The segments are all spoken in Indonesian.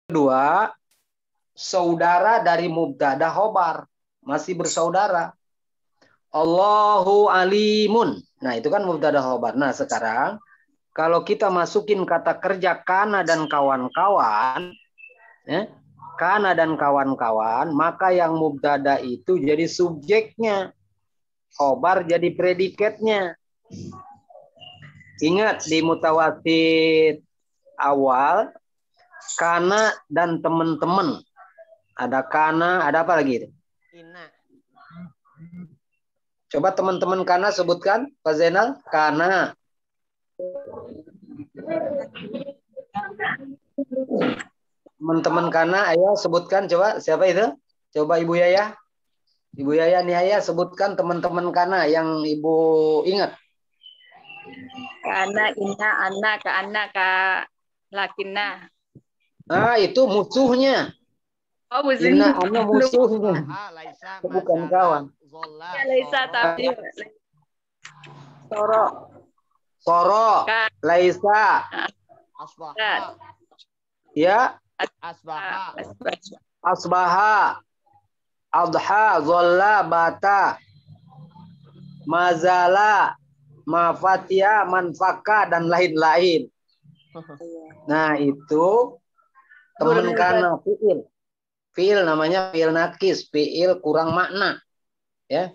Kedua, saudara dari mubtada khobar, masih bersaudara. Allahu alimun. Nah, itu kan mubtada khobar. Nah, sekarang kalau kita masukin kata kerja kana dan kawan-kawan, kana dan kawan-kawan, maka yang mubtada itu jadi subjeknya, khobar jadi predikatnya. Ingat di mutawatir awal, kana dan teman-teman. Ada kana, ada apa lagi? Ina. Coba teman-teman kana sebutkan, Pak Zainal. Kana. Teman-teman kana, ayo sebutkan coba. Siapa itu? Coba Ibu Yaya. Ibu Yaya Nihaya sebutkan teman-teman kana yang Ibu ingat. Kana, ina, anak, ka anak, ka lakina. Ah, itu musuhnya. Oh, Ina musuhnya. ana musuhnya. Laisa, Bukan mazala, kawan. zola, Ya, Laisa, soro. tapi Soro. Soro, Laisa. Asbaha. Ya, Asbaha. asbaha. Adha, zolla, bata. Mazala, mafatia, manfaka, dan lain-lain. Nah, itu teman kana fiil. Fiil namanya fiil nakis, fiil kurang makna. Ya,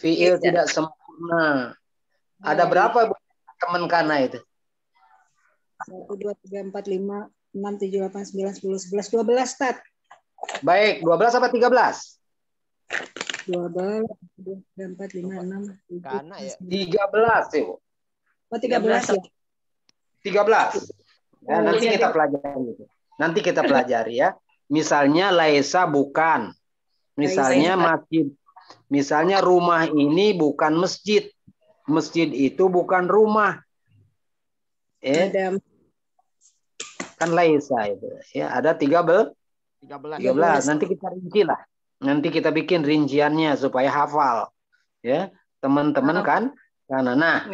fiil tidak sempurna. Ada berapa teman kana itu? 1, 2, 3, 4, 5, 6, 7, 8, 9, 10, 11, 12, Tat. Baik, 12 apa 13? 12, 2, 3, 4, 5, 6, 7, Kana ya. 13, Ibu. Oh, 13 ya? 13. Ya, nanti kita pelajari. Nanti kita pelajari ya. Misalnya laisa bukan. Misalnya masjid. Misalnya rumah ini bukan masjid. Masjid itu bukan rumah. Ada Kan laisa itu. Ya, ada 13. 13. Nanti kita rinci lah. Nanti kita bikin rinciannya supaya hafal. Ya, teman-teman kan? Karena nah,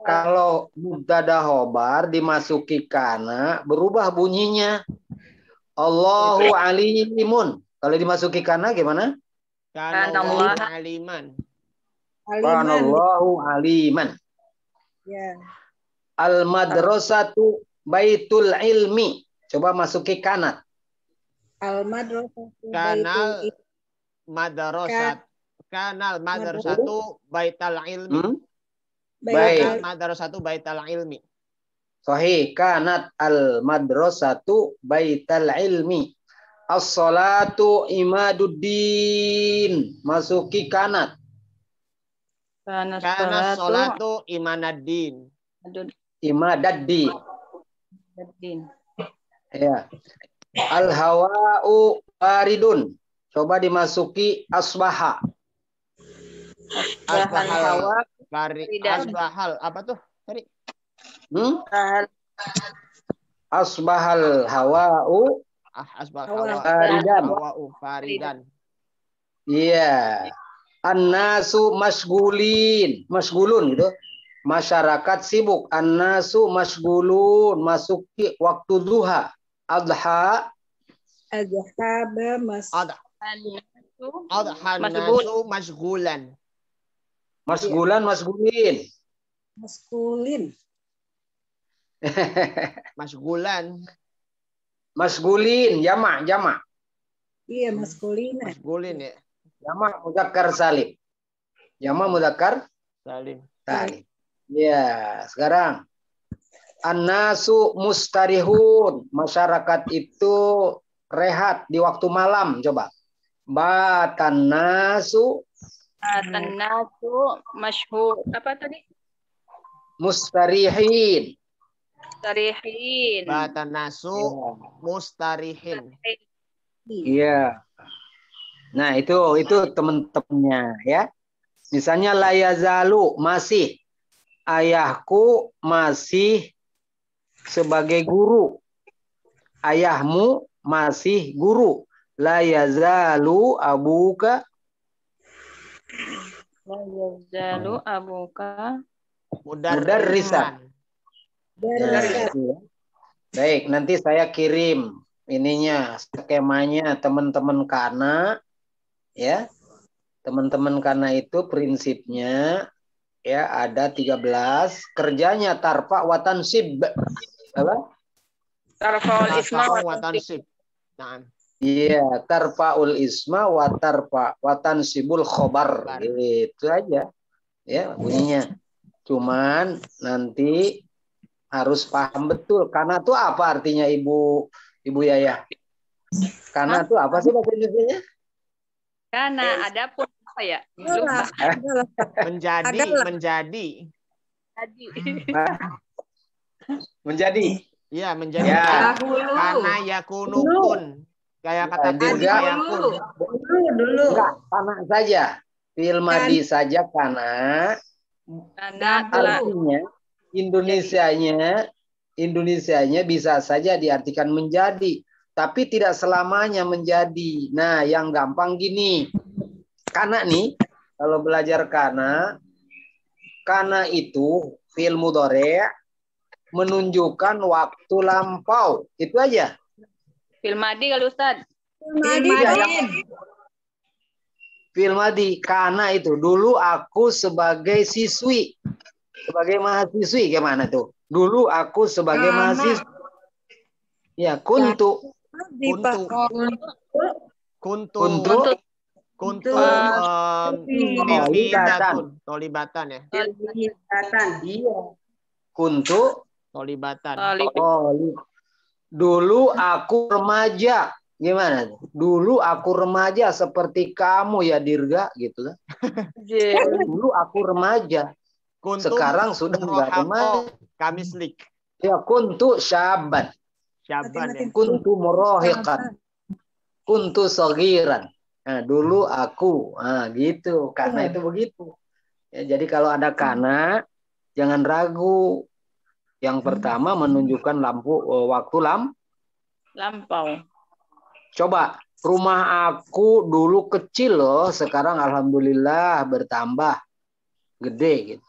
kalau mubtada khobar dimasuki kana berubah bunyinya. Allahu alimun. Kalau dimasuki kana gimana? Kanallahu aliman. Kanallahu aliman. Ya. Al madrasatu baitul ilmi. Coba masuki kana. Al madrasatu Kanal madrasat. Kanal madrasatu baital ilmi. Baik. Madrasatu baital ilmi. Sahih. Kanat al madrasatu baital ilmi. As-salatu imaduddin. Masuki kanat. Kana sholatu imanaddin. Imadaddi. Ya. Al-hawa'u baridun. Coba dimasuki asbaha. Asbahal. Apa tuh? Tadi. Asbahal hawa'u faridan. Iya. An-nasu masgulin. Masgulun gitu. Masyarakat sibuk. An-nasu masgulun. Masuki waktu duha. Adha. Adhaba Nasu masgulan. Masgulan, masgulin. maskulin. Masgulan. Masgulin, jamak, jamak. Iya, maskulin. Masgulin ya. Jamak mudzakkar salim. Jamak mudzakkar Salim. salim. Ya, sekarang an-nasu mustarihun. Masyarakat itu rehat di waktu malam. Coba. Batan nasu masyhur. Apa tadi? mustarihin. Tarihin. Batan nasu mustarihin. Iya. Nah, itu teman-temannya ya. Misalnya layazalu masih ayahku masih sebagai guru. Ayahmu masih guru. Layazalu abuka Mudarrisan. Ya. Baik, nanti saya kirim ininya skemanya teman-teman Kana ya. Teman-teman Kana itu prinsipnya ya ada 13, kerjanya tarfa wa tansib. Apa? Tarfaul isma Tarfa'u wa wa tansib. Nah, Iya, tarfaul isma wa tarfa wa tansibul khobar. Khobar. Itu aja. Ya, bunyinya. Cuman nanti harus paham betul. Karena itu apa artinya Ibu Yaya? Karena itu apa sih bahasa Indonesia? Karena ada pun apa ya? Lupa. menjadi, Adalah. menjadi. Tadi. Menjadi. Iya, menjadi. Ya. Karena yakunukun. Kayak kata kun Dirga. fayakun. Dulu. Enggak, karena saja. Fil madi saja karena Karena telah artinya Indonesianya bisa saja diartikan menjadi, tapi tidak selamanya menjadi. Nah, yang gampang gini. Karena nih, kalau belajar karena itu fi'il mudhari' menunjukkan waktu lampau. Itu aja. fil madi kali Ustaz. Fi'il madi, karena itu dulu aku sebagai siswi, sebagai mahasiswi gimana tuh? Dulu aku sebagai mahasiswi. Ya, kuntu. Kuntu tolibatan ya. Iya. Kuntu Tolibatan. dulu aku remaja. Gimana? Dulu aku remaja seperti kamu ya Dirga gitu kan. Dulu aku remaja. Kuntum Sekarang sudah enggak remaja. Kamislik. Ya kuntu syaban. Syaban ya. Kuntu murahiqan. Kuntu sagiran. Nah, dulu aku. Nah, gitu. Karena itu begitu. Ya, jadi kalau ada karena jangan ragu. Yang pertama menunjukkan waktu Lampau. Coba, rumah aku dulu kecil loh, sekarang alhamdulillah bertambah gede gitu.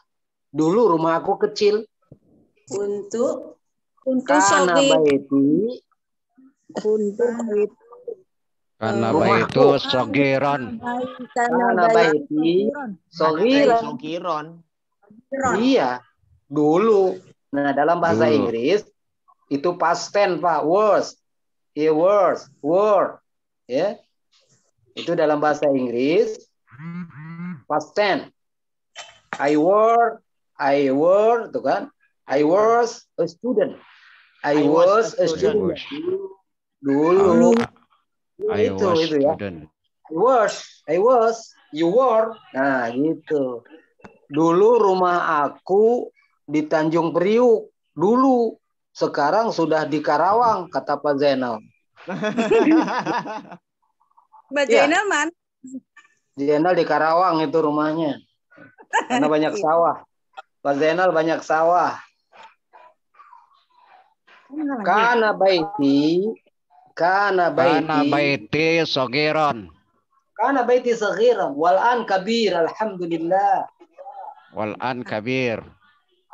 Dulu rumah aku kecil. Untuk Kana baiti. Karena Rumahku. itu sogiron. Kana baiti sogiran. Sogiron. Iya, dulu. Nah, dalam bahasa Dulu. Inggris itu past tense, Pak. Was. Were. Ya. Itu dalam bahasa Inggris past tense. I were, itu kan. I was a student. I was a student. Dulu. I was Itu ya. student. I was, you were. Nah, gitu. Dulu rumah aku di Tanjung Priuk. Dulu. Sekarang sudah di Karawang, kata Pak Zainal. Mbak Zainal mana? Zainal di Karawang itu rumahnya. Karena banyak sawah. Pak Zainal banyak sawah. Kana baiti sogiron. Kana baiti saghiran wal'an kabir alhamdulillah. Wal'an kabir.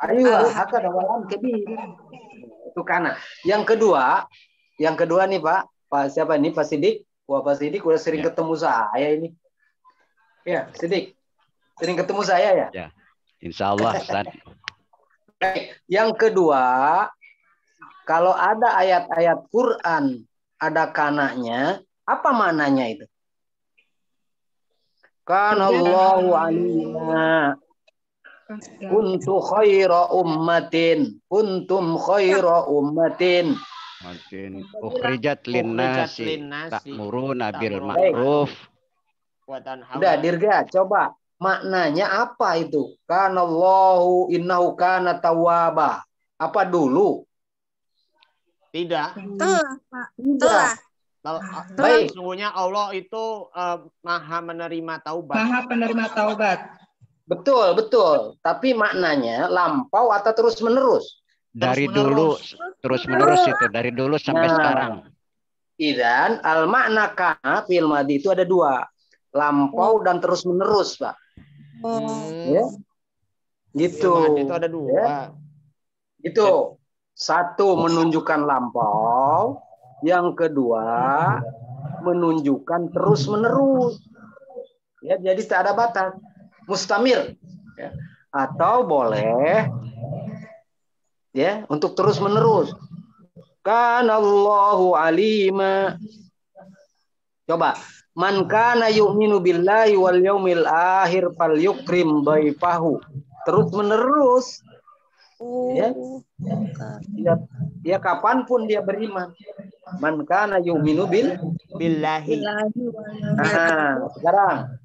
Ayo, hakada wal'an kabir. Itu kana. Yang kedua nih Pak siapa ini? Pak Sidik. Wah, Pak Sidik udah sering ketemu saya ini. Ya, Sidik. Sering ketemu saya ya? Ya. Insya Allah, Ustaz. Yang kedua, kalau ada ayat-ayat Quran, ada kananya, apa maknanya itu? Kana Allahu alima. Kuntum khaira ummatin. Ukhrijat linnasi ta'muruna bil ma'ruf. Udah, Dirga, coba maknanya apa itu? Kana Allahu innahu kana tawwaba. Apa dulu? Tidak. Telah. Baik. Sesungguhnya Allah itu maha menerima taubat. Betul. Tapi maknanya lampau atau terus-menerus? Dari dulu terus-menerus itu. Dari dulu sampai sekarang. Idan al-makna kana fil madi itu ada dua. Lampau dan terus-menerus, Pak. Ya. Gitu. Itu ada dua. Ya. Itu. Satu menunjukkan lampau. Yang kedua, menunjukkan terus-menerus. Ya, jadi tak ada batas. Mustamir. Ya. Atau boleh ya untuk terus-menerus. Kanallahu alima. Coba. Man kana yu'minu billahi wal yaumil akhir falyukrim dhaifahu. Terus-menerus. Ya. Ya kapanpun dia beriman. Man kana yu'minu Billahi. Sekarang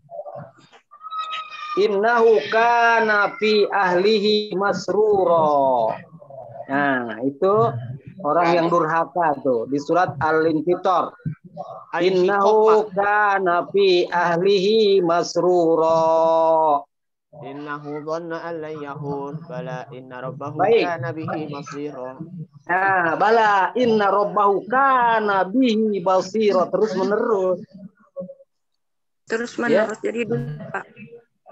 innahu kana fi ahlihi masruro. Nah, itu orang yang durhaka tuh di surat Al-Infitor. Innahu kana fi ahlihi masruro. Innahu dhanna an lan yahur bala inna rabbahu Baik. kana bihi basira. Nah, bala inna rabbahu kana bihi basira, terus menerus. Terus menerus. Jadi dulu, Pak.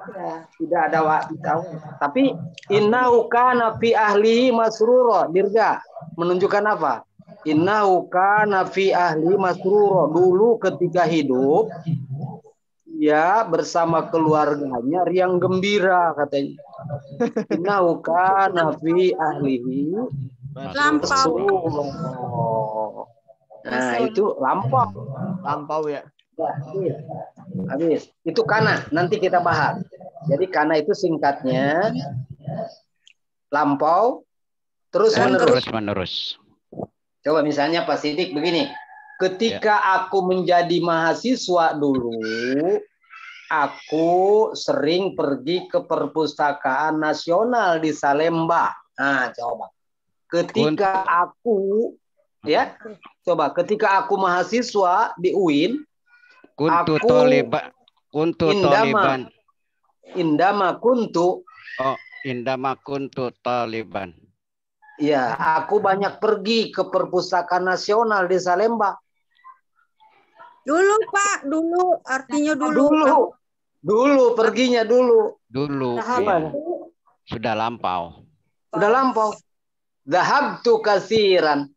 Ya, tidak ada waktu tahu. Tapi innahu kana fi ahlihi masrura, dirga menunjukkan apa? Innahu kana fi ahli masrura, dulu ketika hidup ya bersama keluarganya riang gembira katanya. Innahu kana fi ahlihi masrura. Nah, itu lampau. Lampau ya. Habis. Itu kana, nanti kita bahas. Jadi kana itu singkatnya lampau terus menerus. Coba misalnya Pak Sidik begini. Ketika aku menjadi mahasiswa dulu, aku sering pergi ke perpustakaan nasional di Salemba. Nah, coba. Ketika aku ketika aku mahasiswa di UIN, Kuntu aku toliban. Indama kuntu. Oh, indama kuntu taliban. Ya, aku banyak pergi ke perpustakaan nasional di Salemba. Dulu Pak, dulu artinya dulu. Dulu perginya dulu. Dulu. Apa? Sudah lampau. Sudah lampau. Dhahabtu kasiran.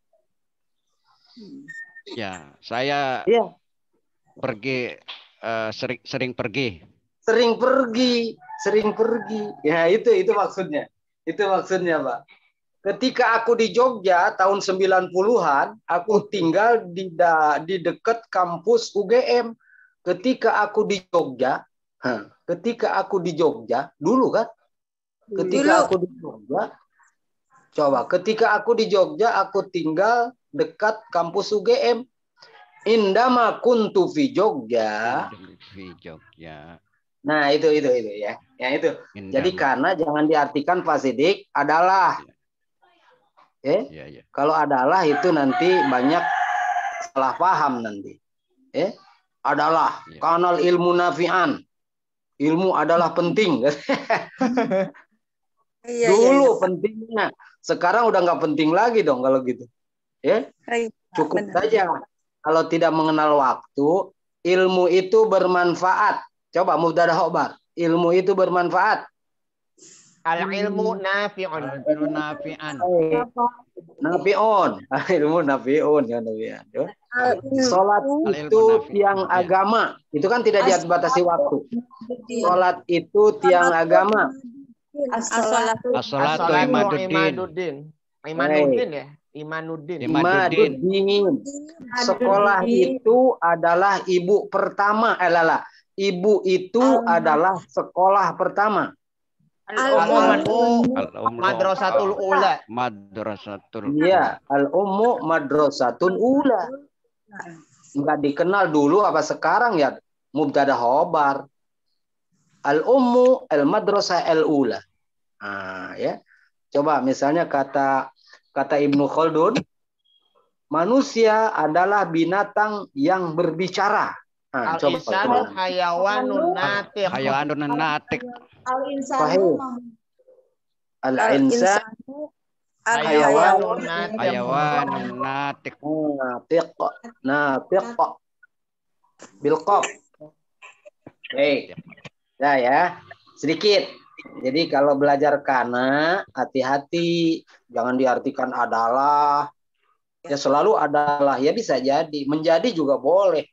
Ya, saya pergi sering pergi. Sering pergi. Ya, itu maksudnya. Itu maksudnya, Pak. Ketika aku di Jogja tahun 90-an, aku tinggal di dekat kampus UGM. Ketika aku di Jogja dulu kan? Ketika aku di Jogja, aku tinggal dekat kampus UGM. Indama kuntu fi Jogja. Nah, itu ya. Ya itu. Indama. Jadi karena jangan diartikan Pak Sidik adalah. Kalau adalah itu nanti banyak salah paham nanti. Adalah kanal ilmu nafi'an. Ilmu adalah penting. Dulu pentingnya. Sekarang udah nggak penting lagi dong kalau gitu. Cukup saja. Kalau tidak mengenal waktu, ilmu itu bermanfaat. Coba mubtada khobar. Ilmu itu bermanfaat. Al-ilmu nafi'un. Nafi'un. Ilmu nafi'un. Salat itu tiang agama. Itu kan tidak dibatasi waktu. Salat itu tiang agama. As-salatu imaduddin. Imanuddin. Sekolah itu adalah ibu pertama. Ibu itu adalah sekolah pertama. Madrasatul ula. Iya, al-ummu madrasatul ula. Enggak dikenal dulu apa sekarang ya? Mubtada khobar. Al-ummu al-madrasah al-ula. Ya. Coba misalnya kata Ibnu Khaldun, manusia adalah binatang yang berbicara. Al-insanu hayawanun natiq. Al-insanu hayawanun natiq. Natiq. Bilqaf. Ya. Sedikit. Jadi kalau belajar kana, hati-hati. Jangan diartikan adalah. Ya selalu adalah, ya bisa jadi. Menjadi juga boleh.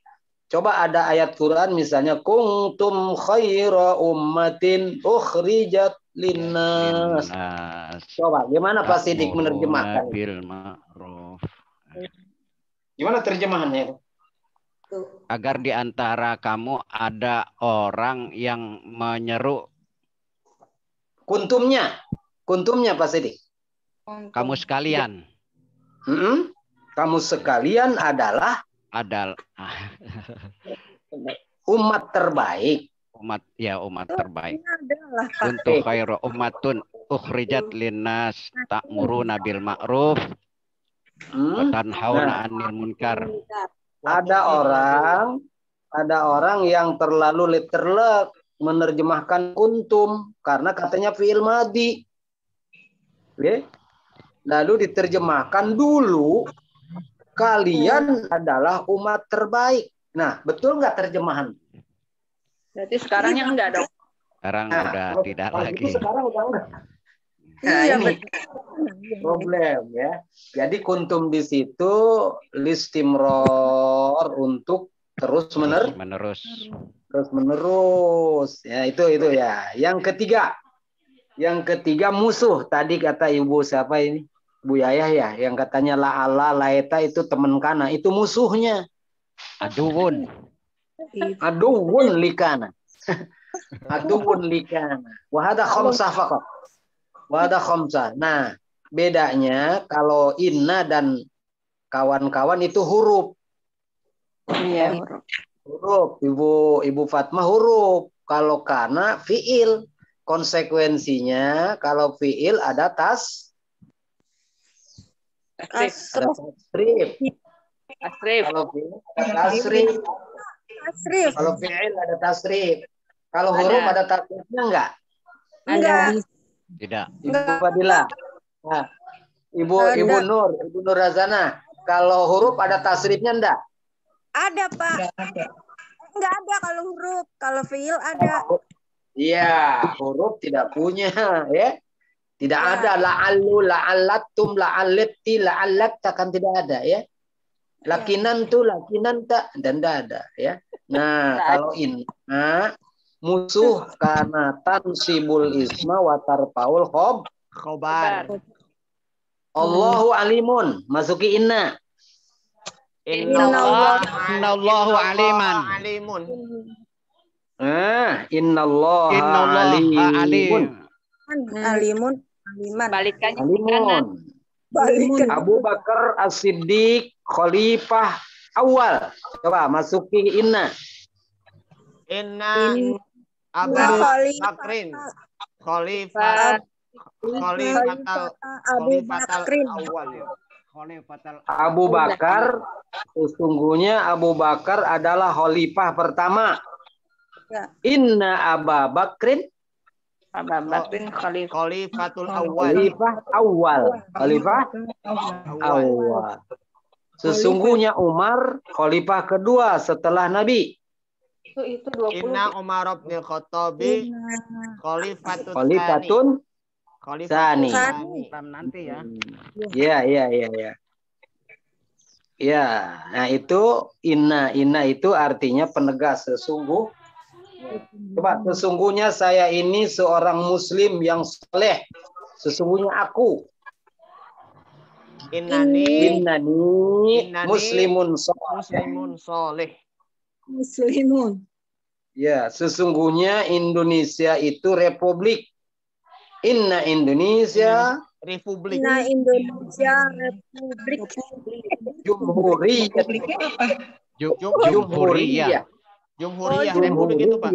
Coba ada ayat Quran misalnya kuntum khaira ummatin ukhrijat linnas. Linnas. Coba gimana Pak Sidik Ta'muruna menerjemahkan? bil ma'ruf. Gimana terjemahannya? Tuh. Agar di antara kamu ada orang yang menyeru Kuntumnya. Kuntumnya Pak Sidik. kamu sekalian. Kamu sekalian adalah umat terbaik. Umat terbaik. Ini adalah Pak. Kuntu khairu ummatun ukhrijat linnas ta'muruna bil ma'ruf wa tanhauna 'anil munkar. Ada orang yang terlalu letterlek menerjemahkan kuntum karena katanya fi'il madhi. Oke? Lalu diterjemahkan dulu kalian adalah umat terbaik. Nah, betul nggak terjemahan? Berarti sekarang yang enggak dong. Sekarang udah tidak kalau lagi. gitu sekarang udah enggak. Nah, Iya, ini problem ya. Jadi kuntum di situ listimror untuk terus Menerus. menerus. Ya, itu ya. Yang ketiga musuh. Tadi kata Ibu siapa ini? Bu Yayah ya, yang katanya la'ala laeta itu teman kana, itu musuhnya. Aduun Likana. Aduun likana. Wahada khamsah faqat. Wahada khamsah. Nah, bedanya kalau inna dan kawan-kawan itu huruf. Iya. Huruf. Ibu Fatmah huruf. Kalau kana fiil. Konsekuensinya kalau fiil ada tasrif. Kalau fiil ada tasrif. Kalau fiil ada tasrif. Kalau huruf ada tasrifnya enggak? Enggak. Tidak. Ibu Fadila. Nah, Ibu Nur Razana. Kalau huruf ada tasrifnya enggak? Ada, Pak. Enggak ada kalau huruf. Kalau fiil ada. Iya, huruf tidak punya, ya. Tidak ada la'allu, la'allatum, la'allati, la'allatta, kan tidak ada, ya. Lakinan tuh, lakinan tak, dan tidak ada, ya. Nah, kalau inna musuh karena tansibul isma wa tarfaul Khobar. Allahu alimun, masuki inna. Innallahu aliman. Innallaha alimun. Alimun. Balikannya Alimun. Balikan. Abu Bakar As-Siddiq khalifah awal. Coba masuki inna. Inna Abu Bakrin khalifatal awal ya. Abu Bakar, sesungguhnya Abu Bakar adalah khalifah pertama. Inna Aba Bakrin khalifatul awal. Khalifah awal. Sesungguhnya Umar khalifah kedua setelah Nabi. itu 20. Inna Umar bin Khattabi Khalifatun Sani. Nanti ya. Iya. Ya, nah itu inna itu artinya penegas sesungguh. Coba, sesungguhnya saya ini seorang muslim yang saleh. Sesungguhnya aku. Innani muslimun soleh. Muslimun. Ya, sesungguhnya Indonesia itu republik. Inna Indonesia Republik. Inna Indonesia Republik. Jumhuriyah. Republik itu, Pak.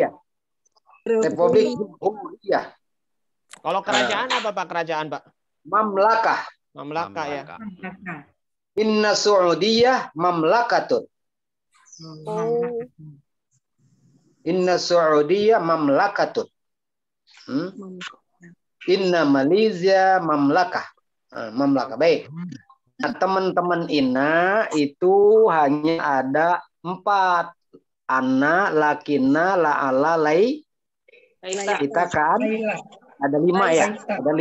Republik Jumhuriyah. Kalau kerajaan apa, Pak? Kerajaan, Pak? Mamlakah ya. Inna Saudiyah mamlakatun. Inna Saudiyah mamlakatun. Inna Malaysia mamlakah. Mamlakah. Baik. Nah, teman-teman Inna itu hanya ada 4. Anna, lakina, la'ala, lai. Kita kan ada 5 ya. Ada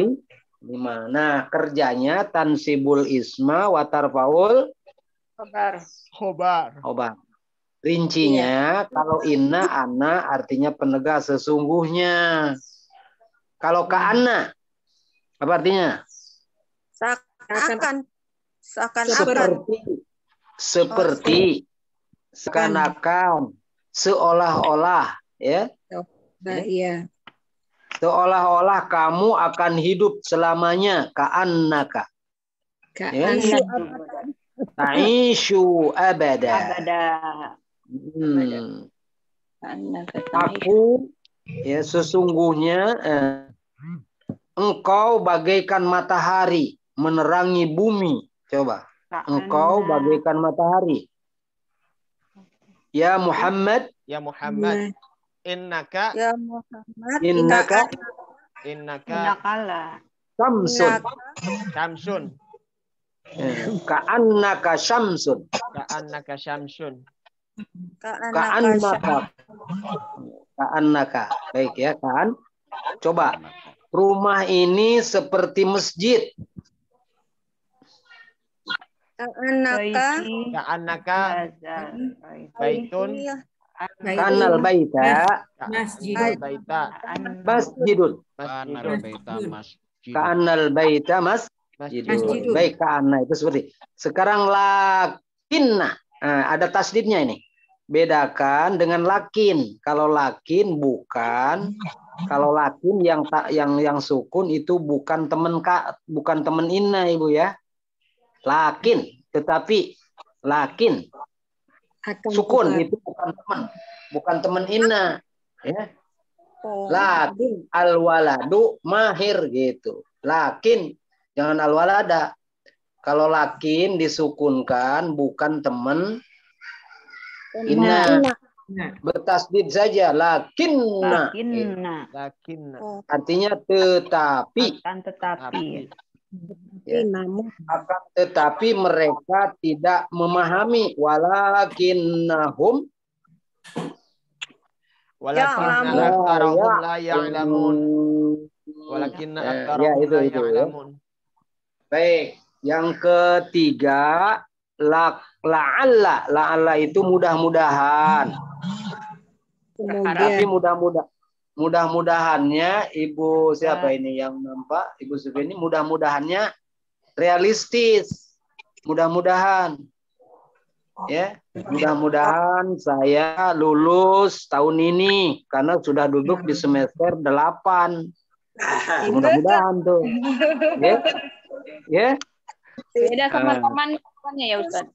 5. Nah, kerjanya tansibul isma wa tarfaul Khobar. Khobar. Rincinya kalau inna ana artinya penegas sesungguhnya. Kalau ka'anna apa artinya? Seakan-akan. Seperti seakan-akan, seolah-olah, ya. Iya. Seolah-olah kamu akan hidup selamanya, ka'annaka. Ya. Ta'ishu abada. Aku ya sesungguhnya engkau bagaikan matahari menerangi bumi. Coba. Engkau bagaikan matahari. Ya Muhammad. Ya Muhammad. Innaka. Ya Muhammad. Innaka. Samsun. Syamsun. Ka'annaka syamsun. Ka'annaka syamsun. Ka'annaka. Baik ya, kan? Coba. Rumah ini seperti masjid. Ka'annaka Baitun. Kanal baita. Masjidun. Kanal baita masjidun. Baik, ka'anna itu seperti. Sekarang lakinna. Nah, ada tasdidnya ini. Bedakan dengan lakin. Kalau lakin bukan. Kalau lakin yang sukun itu bukan teman inna Ibu ya. Lakin, tetapi lakin sukun itu bukan teman inna ya. Lakin al-waladu mahir gitu. Lakin jangan al-walada. Kalau lakin disukunkan bukan teman inna. Bertasdid saja lakinna. Artinya tetapi. Ya. Akan tetapi mereka tidak memahami walakinnahum aktsarahum la ya'lamun. Walakinna aktsarahum la ya'lamun. Baik, yang ketiga la'alla itu mudah-mudahan. Tapi mudah-mudahannya Ibu siapa ini yang nampak? Ibu Sufi ini mudah-mudahannya realistis. Mudah-mudahan. Ya, mudah-mudahan saya lulus tahun ini karena sudah duduk di semester 8. Mudah-mudahan tuh. Ya. Ya. Beda sama teman-temannya ya Ustaz.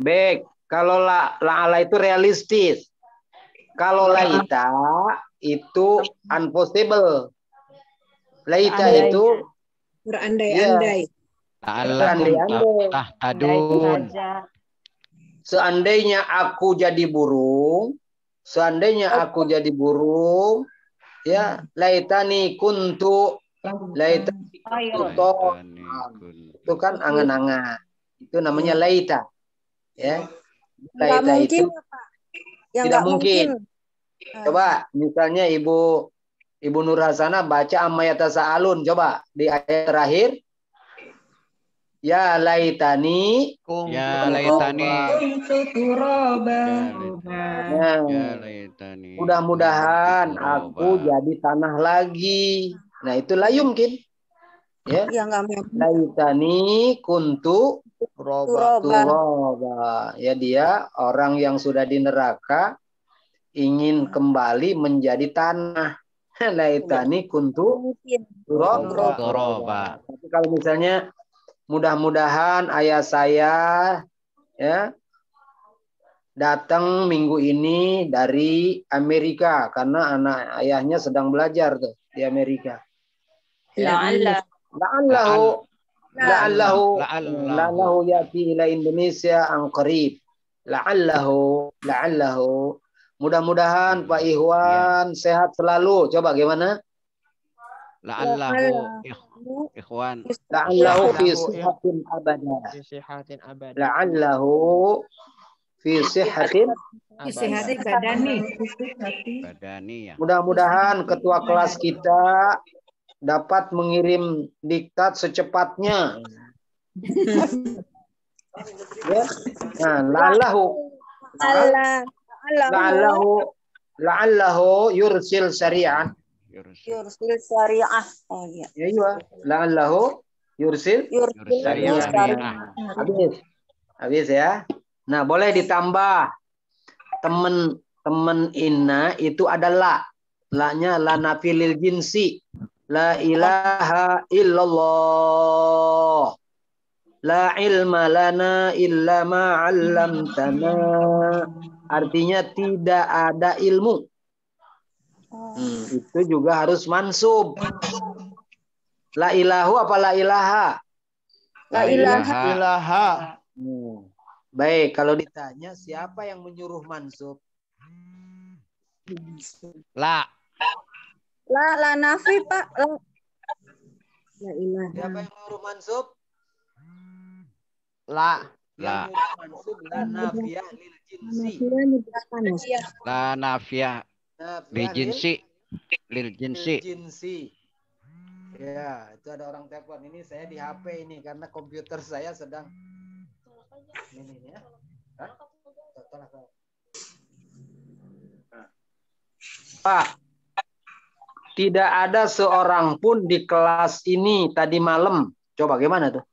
Baik, kalau la'ala itu realistis. Kalau laita itu unpossible. Laita itu berandai-andai. Berandai-andai. Seandainya aku jadi burung, ya laitani kuntu laitani kuntu. Itu kan angan-angan. Itu namanya laita. Ya. Laita itu tidak mungkin. Coba misalnya Ibu Nur Hasanah baca amma yatasaalun, coba di ayat terakhir. Ya laitani mudah-mudahan aku jadi tanah lagi. Nah, itu la yumkin. Ya. Laitani kuntu turaba. Ya, dia orang yang sudah di neraka ingin kembali menjadi tanah. Laitani kuntu turaba. Tapi kalau misalnya mudah-mudahan ayah saya ya datang minggu ini dari Amerika karena anak ayahnya sedang belajar tuh di Amerika. La'allahu yati ila Indonesia an qarib. La'allahu. Mudah-mudahan Pak Ikhwan sehat selalu. Coba gimana? La'allahu ikhwan. La'allahu fi sihatin abada. La'allahu fi sihatin badani. Badani ya. Mudah-mudahan ketua kelas kita dapat mengirim diktat secepatnya. Ya. Nah, la'allahu yursil syari'an. Yursil syariah. Oh iya. Ya, iya. La'allahu yursil syari'an. Habis ya. Nah, boleh ditambah temen inna itu adalah la-nya la nafi lil jinsi. La ilaha illallah. La ilma lana illa ma 'allamtana. Artinya tidak ada ilmu. Itu juga harus mansub. La ilahu apa la ilaha? La ilaha. Baik, kalau ditanya siapa yang menyuruh mansub? La nafi, Pak. La ilaha. Siapa yang menyuruh mansub? La. Yang menyuruh mansub la nafiyah lil jinsi. La nafiyah lil jinsi. Lil jinsi. Ya, itu ada orang telepon. Ini saya di HP ini karena komputer saya sedang ini ya. Pak, tidak ada seorang pun di kelas ini tadi malam. Coba gimana tuh?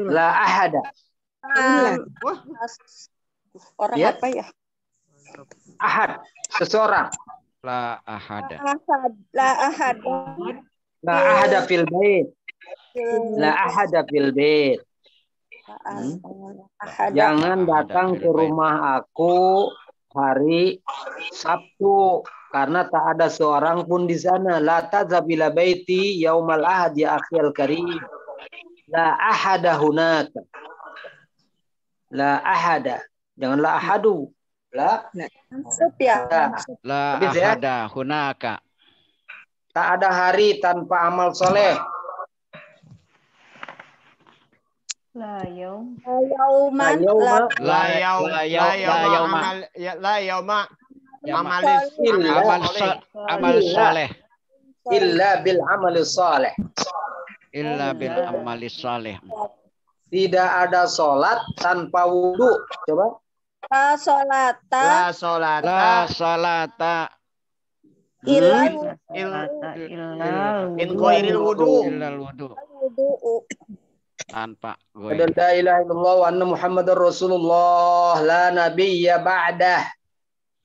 La ahada. Orang Ya. apa ya? Ahad, seseorang. La ahada. La ahada. La ahada fil bait. La ahada fil bait. Jangan datang ke rumah aku hari Sabtu karena tak ada seorang pun di sana. La tadzabila baiti yaumal ahad ya akhil karim. La ahada hunaka. La ahada. Jangan la ahadu. La La Habis ya? ahada hunaka. Tak ada hari tanpa amal soleh. La yaum. Yauman. La yauma amalis Amal saleh. Illa bil amali soleh. Illa bil amali saleh. Tidak ada sholat tanpa wudhu. Coba. La solata. La salata. Ilal min ghairil wudu. Illal wudu. Tanpa La ilaha illallah wa anna Muhammadar Rasulullah. La nabiyya ba'dah.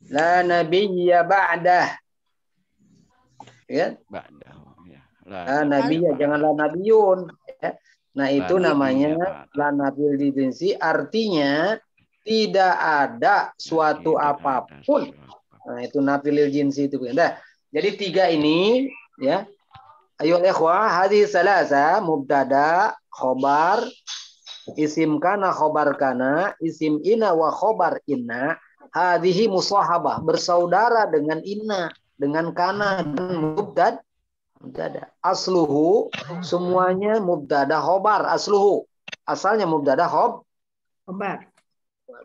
La nabiyya ba'dah. Ya. La nabiyya, jangan la nabiyun. Ya. Nah, itu namanya la nabil didensi, artinya tidak ada suatu apapun. Nah, itu nafilil jinsi itu. Nah, jadi tiga ini ya. Ayo ikhwah, hadis salasa mubtada, khobar, isim kana, khobar kana, isim ina wa khobar inna, hadhihi musahabah, bersaudara dengan inna, dengan kana dan mubtada. Asluhu semuanya mubtada khobar, asluhu. Asalnya mubtada khobar.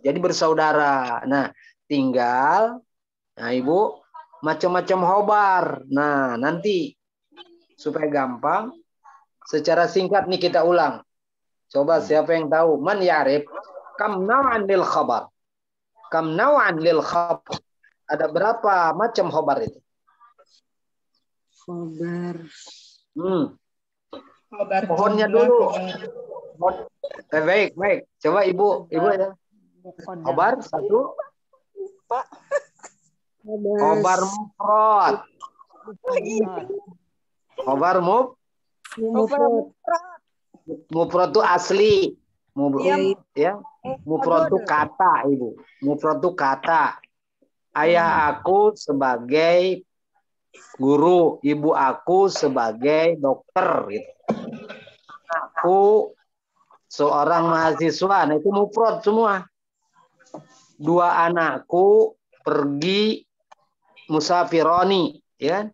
Jadi bersaudara. Nah, tinggal Ibu macam-macam khobar. Nah, nanti supaya gampang secara singkat nih kita ulang. Coba siapa yang tahu? Man ya'rif kam naw'an lil khabar? Kam naw'an lil khabar? Ada berapa macam khobar itu? Khobar. Pohonnya dulu. Baik. Coba Ibu ya. Khobar satu. Pak. Khobar mufrad. Khobar mufrad itu asli. Ya. Mufrad itu kata, Ibu. Mufrad itu kata. Ayah aku sebagai guru, ibu aku sebagai dokter gitu. Aku seorang mahasiswa, nah itu mufrad semua. Dua anakku pergi musafironi, ya.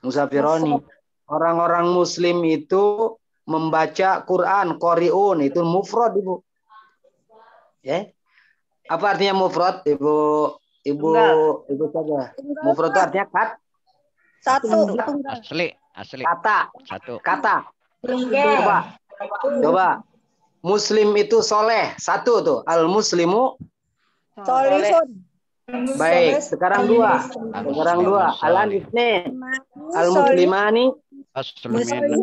Musafironi. Orang-orang muslim itu membaca Quran, qori'un, itu mufrad, Ibu. Ya. Apa artinya mufrad, Ibu Ibu saja. Mufrad itu artinya Satu. Asli. kata. Satu. Coba. Muslim itu soleh. Satu tuh. Al muslimu. Solihun. Baik. Sekarang dua. Alan isnin. Al muslimani.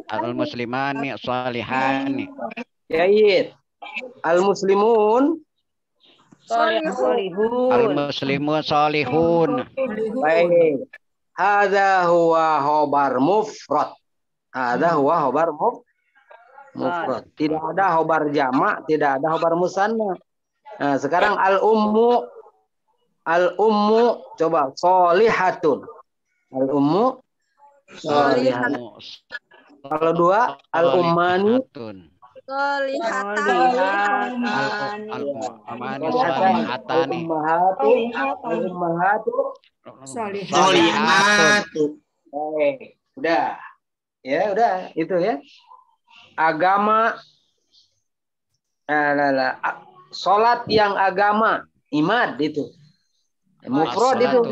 Al muslimani salihani. Yait. Al muslimun. Al muslimu salihun. Baik. Hadza huwa khobar mufrad. Mufrad. Tidak ada khobar jamak, tidak ada khobar musanna. Nah, sekarang al ummu coba solihatun. Al ummu solihatun. Kalau dua al ummani Solihatan. Al ummahatu Solihatun. Udah. Ya, udah itu ya. Agama salat yang agama, imad itu. Mufrad itu.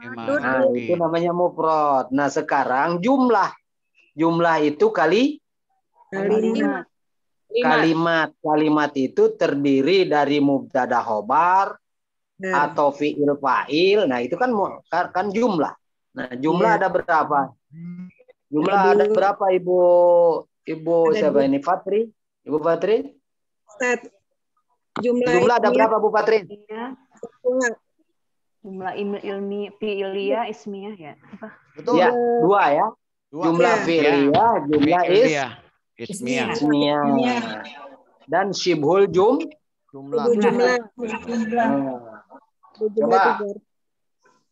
Nah, itu namanya mufrad. Nah, sekarang jumlah itu kalimat itu terdiri dari mubtada khobar atau fi'il fa'il. Nah, itu kan jumlah. Nah, jumlah ada berapa? Jumlah ada berapa Ibu siapa ini? Fatri? Ibu Fatri? Jumlah ada berapa Bu Fatri? Jumlah ilmi fi'iliyah ismiyah ya. Apa? Betul. Ya, dua ya. Jumlah fi'iliyah, jumlah ismiyah. Dan syibhul Jumlah. Coba.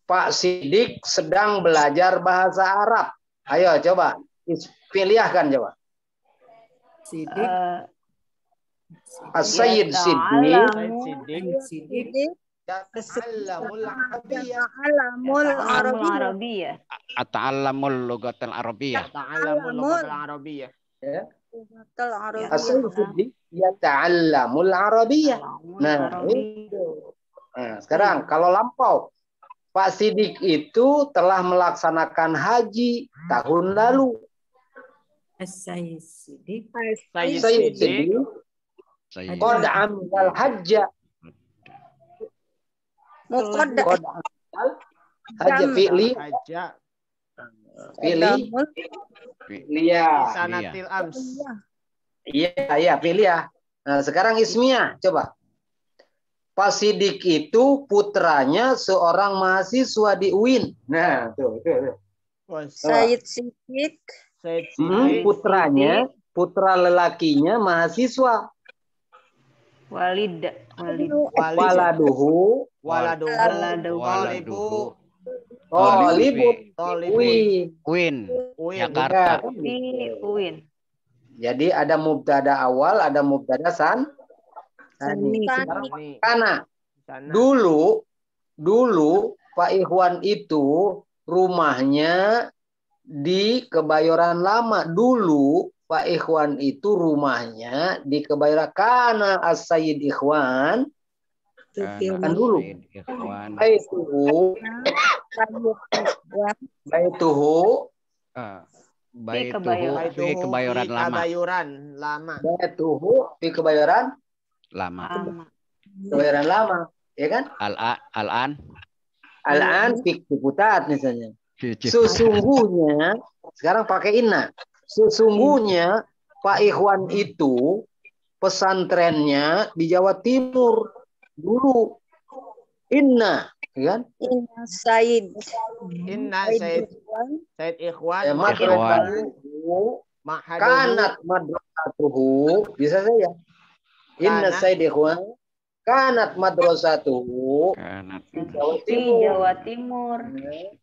Pak Sidik sedang belajar bahasa Arab. Ayo coba. Pilihkan coba. Sidik. As-Sayyid Siddiq. Ta'allamul Arabiyyah. Ata'allamul lugatal arabiyyah. As-Sayyid Siddiq yata'allamul arabiyyah. Nah, itu. Nah, sekarang kalau lampau Pak Sidik itu telah melaksanakan haji tahun lalu. Sayyid Sidik. Sayyid Siddiq qad amilal hajja. Qad amilal hajja fi'li. Sanatil ams. Iya, fi'liyah. Nah, sekarang ismiyah, coba. Pak Sidik itu putranya seorang mahasiswa di UIN. Nah, tuh. Sayyid Siddiq. Putra lelakinya mahasiswa. Waladuhu. Uin. Jakarta. Uin. Jadi ada mubtada awal, ada mubtada Karena dulu Pak Ikhwan itu rumahnya di Kebayoran Lama. Dulu Pak Ikhwan itu rumahnya di Kebayoran. Karena As-Sayyid Ikhwan kan dulu. Baituhu fi Kebayoran Lama. Baituhu fi Kebayoran Kebayoran Lama, ya kan? Al-an fi Ciputat misalnya. Sesungguhnya, sekarang pakai inna. Sesungguhnya Pak Ikhwan itu pesantrennya di Jawa Timur dulu. Inna, ya kan? Sayyid Ikhwan. Kanat madrasatuhu. Bisa saya. Inna Sayyid Ikhwan kanat madrasatuhu Di Jawa Timur.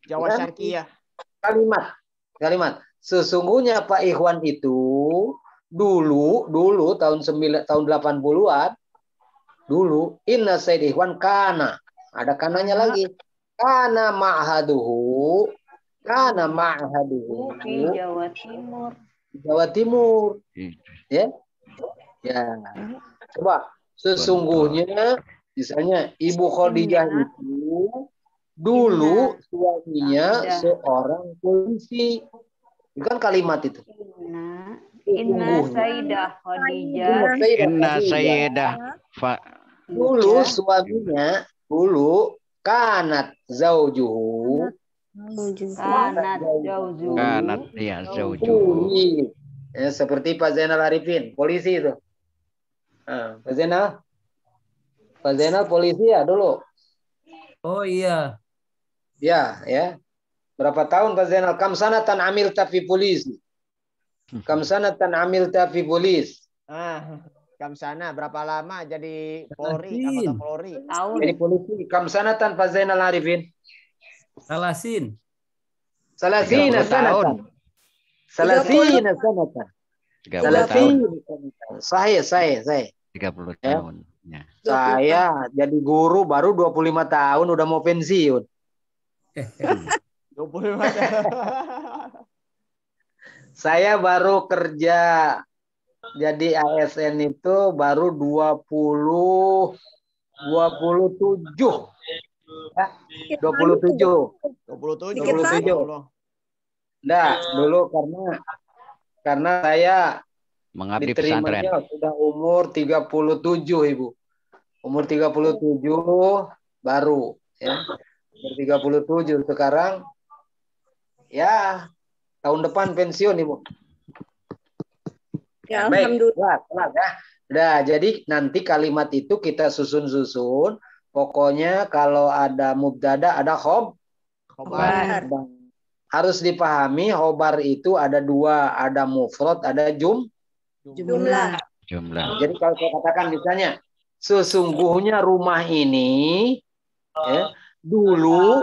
Jawa Syarqiyah. Kalimat. Sesungguhnya Pak Ikhwan itu dulu tahun 80-an dulu Inna Sayyid Ikhwan kana. Ada kananya lagi. Kana ma'haduhu Di Jawa Timur. Jawa Timur. Ya. Ya. Coba sesungguhnya Misalnya Ibu Khadijah itu dulu suaminya seorang polisi. Itu kan kalimat itu. Inna Sayyidah Khadijah. Inna Sayyidah Dulu suaminya, dulu kanat zaujuhu. Kanat zaujuhu. kanat ya zaujuhu. Ya, seperti Pak Zainal Arifin, polisi itu. Nah, Pak Zainal polisi ya dulu. Oh iya. Ya, ya. Berapa tahun Pak Zainal? Kam sanatan amil tapi polisi. Kam sanatan amil tapi polis. Kamsana berapa lama jadi Polri, anggota Polri? Tahun. Jadi polisi. Kam sanatan Pak Zainal Arifin. Salasin. Salasina 30 tahun. sanatan. Salasina sanatan. 30 tahun. Saya. 30 tahun. Ya. Saya jadi guru baru 25 tahun udah mau pensiun. 25 tahun. Saya baru kerja jadi ASN itu baru 27. Ya, 27. 27. Nah, dulu karena saya Mengabdi pesantren. diterimanya sudah umur 37, Ibu. Umur 37 baru ya. Umur 37 sekarang ya tahun depan pensiun, Ibu. Ya, Baik, alhamdulillah. kelar ya. Nah, jadi nanti kalimat itu kita susun-susun. Pokoknya kalau ada mubtada, ada khobar. Harus dipahami khobar itu ada dua, ada mufrad, ada Jumlah. Jadi kalau saya katakan misalnya, sesungguhnya rumah ini ya, dulu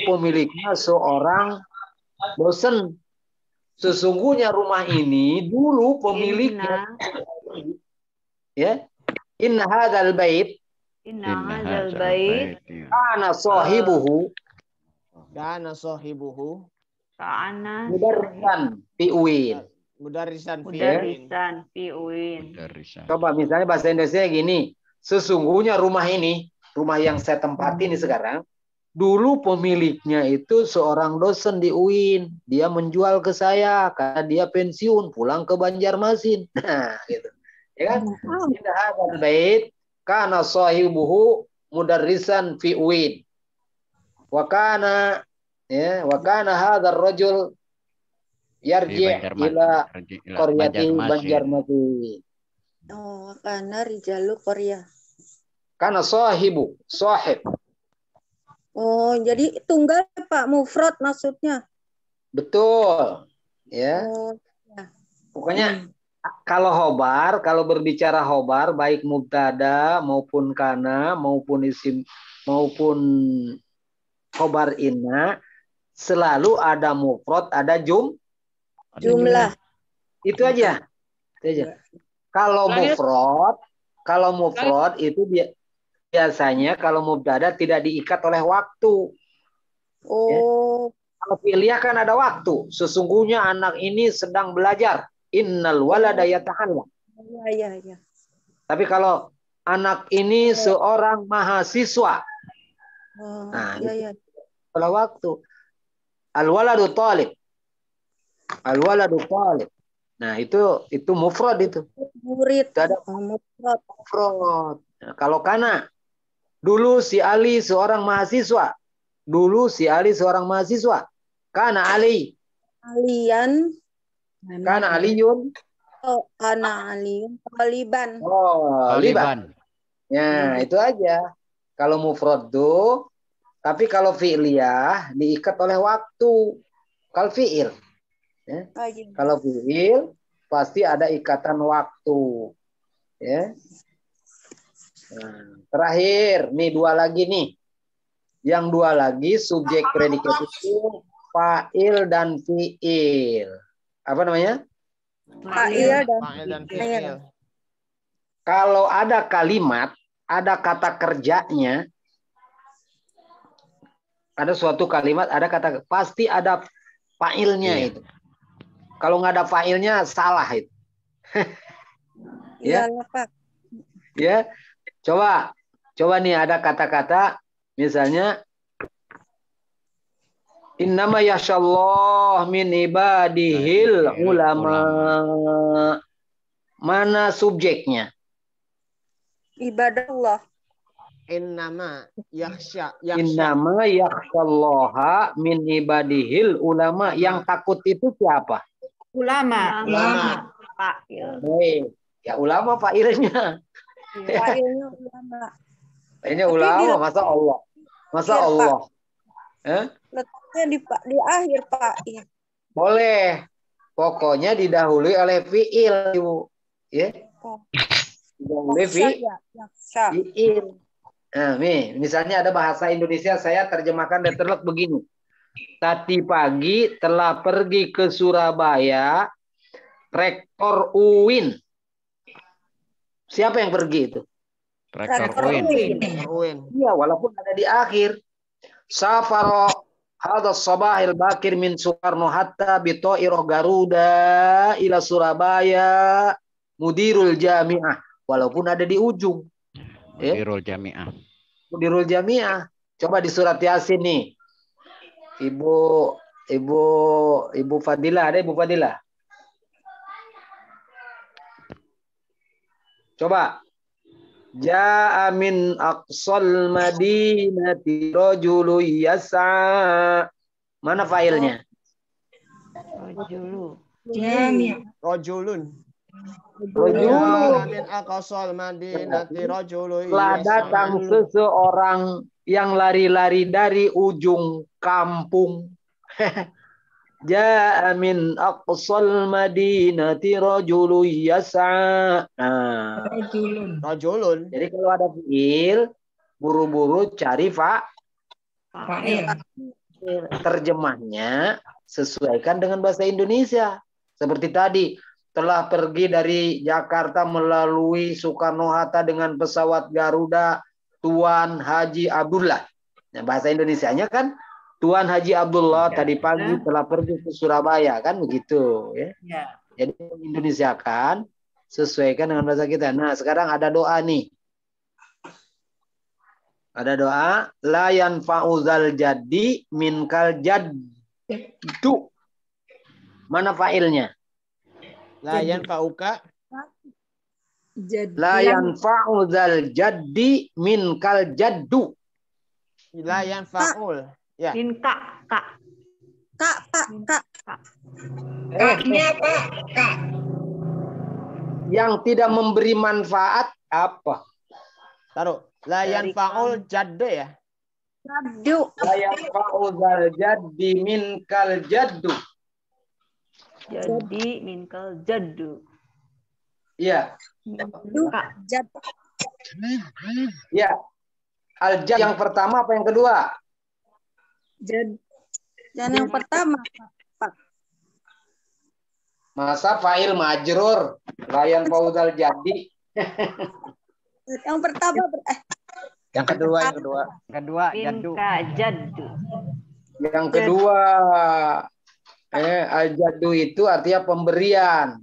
pemiliknya seorang dosen. Sesungguhnya rumah ini dulu pemiliknya ya. Inna hadzal bait kana sahibuhu mudarrisan fi UIN. Mudarisan fi UIN. Coba misalnya bahasa Indonesia gini, sesungguhnya rumah ini, rumah yang saya tempati ini sekarang, dulu pemiliknya itu seorang dosen di UIN. Dia menjual ke saya karena dia pensiun pulang ke Banjarmasin. Nah, gitu. Ya kan? Inna hadzal bait kana sahibuhu mudarrisan fi UIN. Wa kana hadzal rajul yarji ila qaryati Banjarmasin. Oh, karena rijalu Korea. Kana sahib. Oh, jadi tunggal Pak, mufrad maksudnya. Betul. Ya. Oh, ya. Pokoknya kalau khobar, kalau berbicara khobar baik mubtada maupun kana maupun isim maupun khobar inna selalu ada mufrad, ada Jumlah. Itu aja. Kalau mufrad itu biasanya kalau mubtada tidak diikat oleh waktu. Oh. Ya. Kalau fi'liyah kan ada waktu. Sesungguhnya anak ini sedang belajar. Innal walada yatahallam. Ya. Tapi kalau anak ini seorang mahasiswa. Oh, nah, ya. Kalau waktu. Al-waladu talib. Nah, itu mufrad itu. Murid. Ada mufrad. Nah, kalau kana dulu si Ali seorang mahasiswa. Kana Ali. Kana Aliyun. Oh, kana Aliyun. Taliban. Oh, Liban. Ya, itu aja. Kalau mufrad tuh, tapi kalau fi'liyah diikat oleh waktu. Kalau fi'il. Ya. Kalau fi'il pasti ada ikatan waktu. Ya. Nah, terakhir, nih dua lagi nih. Yang dua lagi subjek predikat itu fa'il dan fi'il. Apa namanya? Fa'il dan fi'il. Kalau ada kalimat, ada kata kerjanya, ada suatu kalimat, ada kata, pasti ada fa'ilnya itu. Kalau nggak ada fa'ilnya, salah itu. Ya. Iyalah, Pak. Ya. Coba nih ada kata-kata misalnya innama yasyallah min ibadihil ulama. Mana subjeknya? Ibadah Allah. Innama yakhsha. Innama yakhsyallaha min ibadihil ulama. Yang takut itu siapa? Ulama. Baik. Ya ulama fa'ilnya. Fa'ilnya ulama. Ini ulama, masa Allah. Masa Iya, Allah. Letaknya di akhir, Pak. Iya. Boleh. Pokoknya didahului oleh fi'il, Ibu. Ya. Didahului fi'il. Nah, nih, misalnya ada bahasa Indonesia, saya terjemahkan letterlock begini. Tadi pagi telah pergi ke Surabaya, Rektor UIN. Siapa yang pergi itu? Rektor UIN. Iya, walaupun ada di akhir. Safaro hadha sabahil bakir min Soekarno Hatta bitoiro Garuda ila Surabaya mudirul jami'ah. Walaupun ada di ujung. Mudirul jami'ah. Mudirul jami'ah. Coba di surat Yasin nih. Ibu Fadilah, ada Ibu Fadilah? Coba. Ja'a min aqsal madinati rajulu yas'a. Mana failnya? Rajulun. Min aqsal madinati rajulu telah datang seseorang yang lari-lari dari ujung kampung. Ja'a min aqsal madinati rajulu yas'a. Rajulun. Jadi kalau ada fiil, buru-buru cari fa'il. Terjemahnya sesuaikan dengan bahasa Indonesia. Seperti tadi, telah pergi dari Jakarta melalui Soekarno-Hatta dengan pesawat Garuda Tuan Haji Abdullah. Nah, bahasa Indonesianya kan Tuan Haji Abdullah tadi pagi telah pergi ke Surabaya, kan begitu ya. Jadi Indonesia kan sesuaikan dengan bahasa kita. Nah, sekarang ada doa nih. Ada doa la yanfa'uzal jaddi minkal jaddu. Mana failnya? La yanfa'uka. La yanfa'uzal jaddi minkal jaddu. La yanfa'ul. Ya. Kak. Kaknya apa? Kak. Yang tidak memberi manfaat apa? Taruh. La yanfa'ul jaddu ya. Jaddu. La yanfa'uzal jaddi minkal jaddu. Jadi minkal jaddu. Iya. Jaddu. Ya. Al-jad yang pertama apa yang kedua? Dan yang pertama, Pak. Masa fa'il majrur, layan fauzal jadi. Yang pertama Yang kedua. Jaddu. Yang kedua, al-jaddu itu artinya pemberian.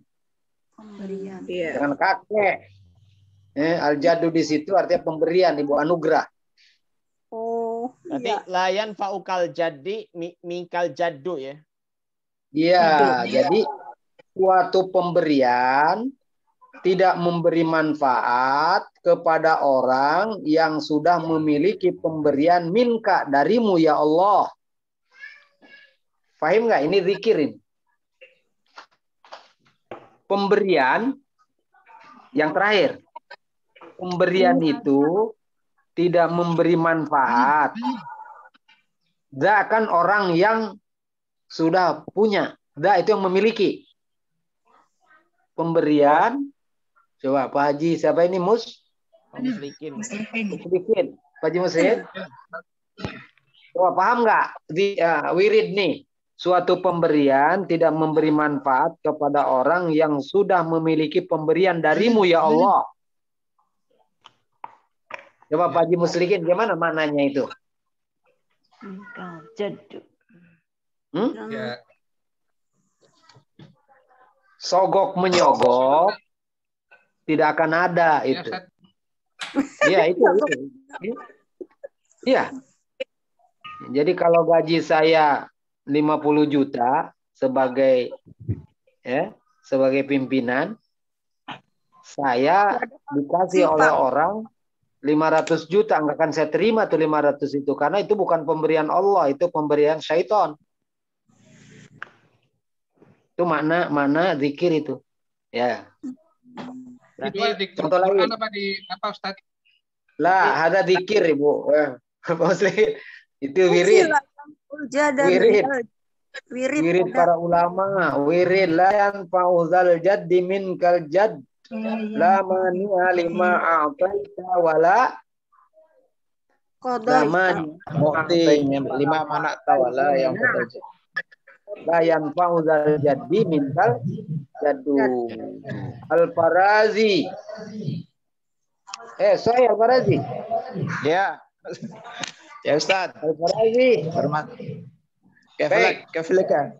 Dengan kakek. Al-jaddu di situ artinya pemberian, Ibu anugerah. Oh, berarti layan faukal jadi mingkal jaddu ya. Iya, jadi suatu pemberian tidak memberi manfaat kepada orang yang sudah memiliki pemberian minka darimu ya Allah. Fahim nggak? Ini zikirin. Pemberian yang terakhir. Pemberian itu tidak memberi manfaat. Da kan orang yang sudah punya. Da itu yang memiliki. Pemberian. Coba Pak Haji, siapa ini Mus? Muslikin. Pak Haji Muslikin. Coba paham nggak? Wirid nih. Suatu pemberian tidak memberi manfaat kepada orang yang sudah memiliki pemberian darimu ya Allah. Coba Pak Haji Muslikin, gimana maknanya itu? Jaddu. Ya. Sogok menyogok tidak akan ada Ya, itu. Ustaz. Iya, itu. Iya. Jadi kalau gaji saya 50 juta sebagai pimpinan, saya dikasih oleh orang 500 juta, nggak akan saya terima tuh 500 itu, karena itu bukan pemberian Allah, itu pemberian syaitan. Itu makna zikir itu. Ya. Itu di Contoh Quran lain. apa di apa Ustaz? Lah, ada zikir Ibu. Pak Muslim. Itu wirid. Wirid para ulama. Wirid la yanfa'uzal jaddi minkal jadd. La mani'a lima a'taita wala Mu'ti lima mana tawala yang betul. la yanfa'uzal jaddi minkal jaddu. Al-Farazi. Saya Al-Farazi. Ya. Ya Ustaz. Al-Farazi. Hormat. Baik. Kefilkan.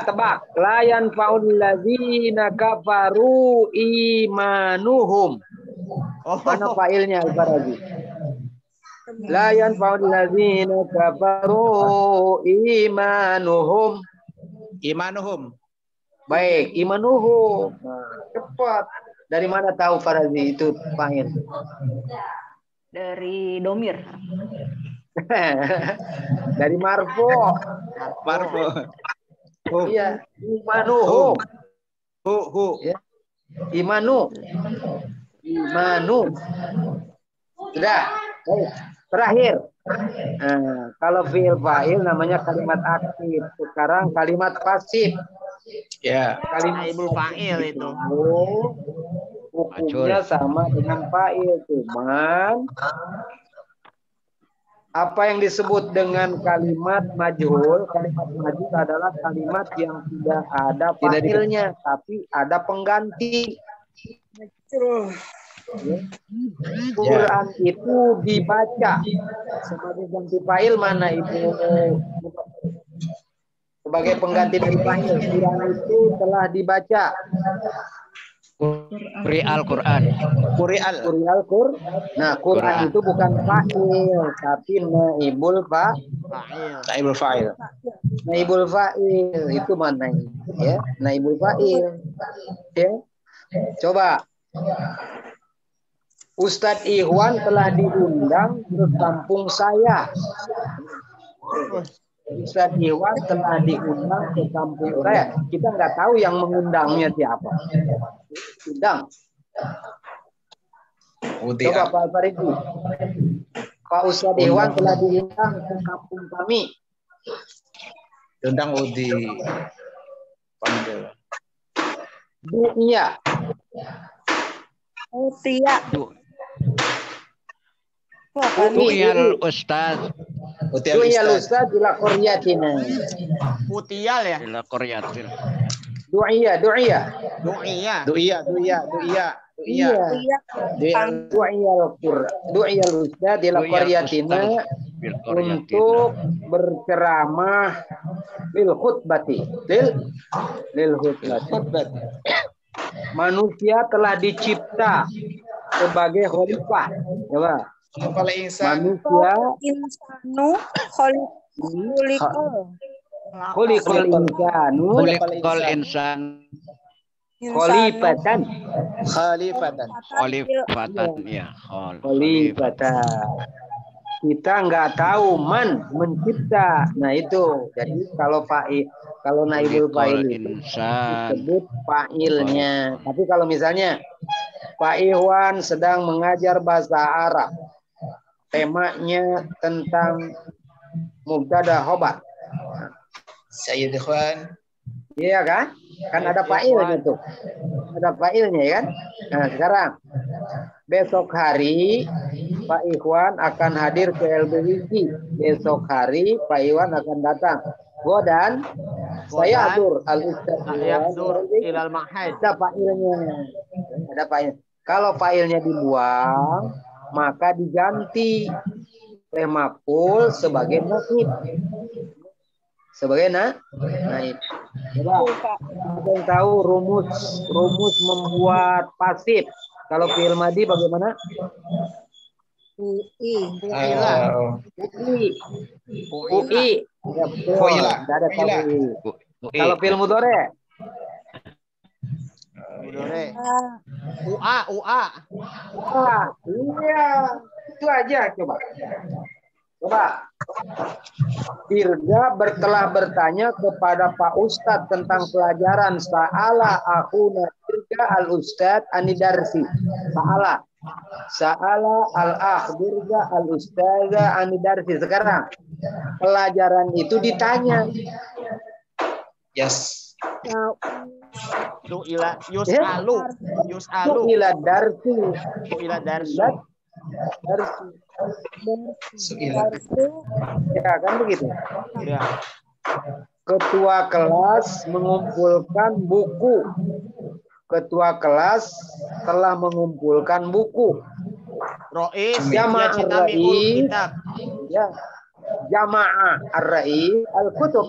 Tebak. La yanfa'ul ladzina kafaru imanuhum. Mana failnya Al-Farazi? La yanfa'ul ladzina kafaru imanuhum. Imanuhum. Baik, imanuhum. Cepat. Dari mana tahu Farazi itu fail? Dari domir. Dari marfo. Iya, imanuhum. Ya. Imanu. Sudah. Terakhir. Kalau fi'il fa'il namanya kalimat aktif. Sekarang kalimat pasif. Ya. Kalimat Naibul fa'il itu. Hukumnya sama dengan fa'il, cuman apa yang disebut dengan kalimat majhul? Kalimat majhul adalah kalimat yang tidak ada fa'ilnya, tapi ada pengganti. Quran itu dibaca sebagai ganti fa'il, mana itu sebagai pengganti dari fa'il. Quran itu telah dibaca. Qur'an. Nah, Quran itu bukan fa'il, tapi naibul fa'il. Naibul fa'il itu mana ya? Naibul fa'il. Ya. Coba. Ustadz Ikhwan telah diundang ke kampung saya. Ustadz Ikhwan telah diundang ke kampung saya. Kita nggak tahu yang mengundangnya siapa. Undang. Coba Pak Faridi. Pak Ustadz Ikhwan telah diundang ke kampung kami. Diundang Udi. Du'ya. Du'yal Ustaz. Du'yal Ustaz ila qaryatina. Putial ya? Ila qaryatin. Du'ya. Du'yal Ustaz ila qaryatina untuk berceramah lil khutbati. Lil khutbati. Manusia telah dicipta sebagai khalifah. Coba. Manusia insanu khuliqal insan khalifatan ya khalifatan. Kita nggak tahu man mencipta. Nah itu. Jadi kalau naibul fa'il disebut fa'ilnya. Tapi kalau misalnya Pak Ikhwan sedang mengajar bahasa Arab, temanya tentang mubtada khobar. Sayyid Ikhwan. Iya kan? Kan ada fa'ilnya tuh. Ada fa'ilnya kan? Nah, sekarang besok hari Pak Ikhwan akan hadir ke LBWG. Besok hari Pak Ikhwan akan datang. Dan saya atur ilal mahad. Ada fa'ilnya. Ada fa'il. Kalau fa'ilnya dibuang, maka diganti oleh maf'ul sebagai naib. Sebagai naib. Coba, ada yang tahu rumus membuat pasif? Kalau fi'il madi bagaimana? UI. UI. Ya, betul. Tidak ada tawi. Kalau fi'il mudhari? Mudore. UA. Iya. Itu aja coba. Firda telah bertanya kepada Pak Ustadz tentang pelajaran Sa'ala akhuna Firda al-Ustadz anidarsi. Sa'ala al-akh Firda al-Ustadza anidarsi. Sekarang pelajaran itu ditanya. Yes. Su'ila yus'alu. Su'ila darsi. Su'ila darsu. Ya kan begitu. Ya. Ketua kelas mengumpulkan buku. Ketua kelas telah mengumpulkan buku. Rois Jamaah ar-ra'is. kitab. Ya. Jamaah ar-ra'is al-kutub.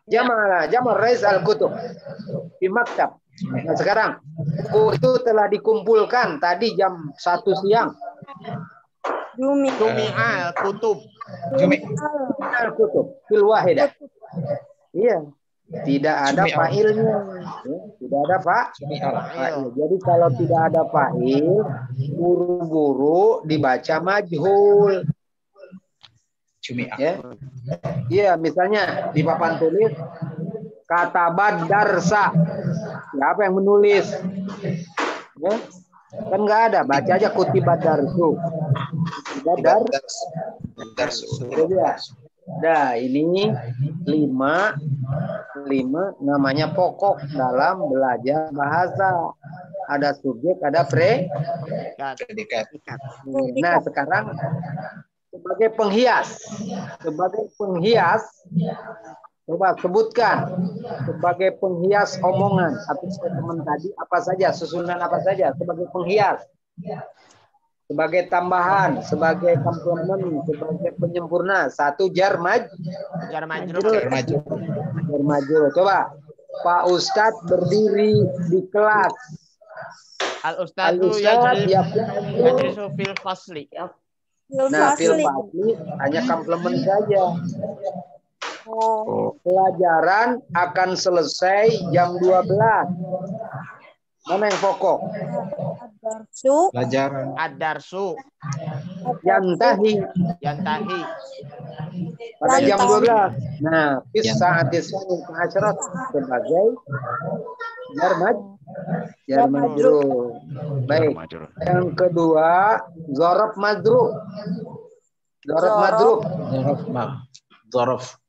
Jamaah ar-ra'is al-kutub di maktab. Nah, sekarang buku itu telah dikumpulkan tadi jam 1 siang. Jumi'al kutub. Jumi'al kutub fil wahidah. Iya. Tidak ada fa'ilnya. Ya, tidak ada fa'il. Jadi kalau tidak ada fa'il, buru-buru dibaca majhul. Ya. Iya, misalnya di papan tulis kata darsa. Siapa yang menulis? Ya. Kan nggak ada, baca aja kutibat darsu. Darsu. Nah, ini 5 namanya pokok dalam belajar bahasa. Ada subjek, ada predikat. Nah, sekarang sebagai penghias, coba sebutkan sebagai penghias omongan atau statement tadi apa saja, susunan apa saja sebagai penghias, sebagai tambahan, sebagai komplement, sebagai penyempurna. 1 jar majrur. Coba Pak Ustadz berdiri di kelas. Al-Ustadz yajlisu fil fasli. Nah, fil fasli hanya komplement saja. Pelajaran akan selesai jam 12. Mana yang pokok? Pelajaran. Ad-darsu. Yantahi. Pada jam 12. Nah, fis sa'atis asyarat sebagai jar majrur. Baik. Yang kedua, dzaraf madruf. Dzaraf.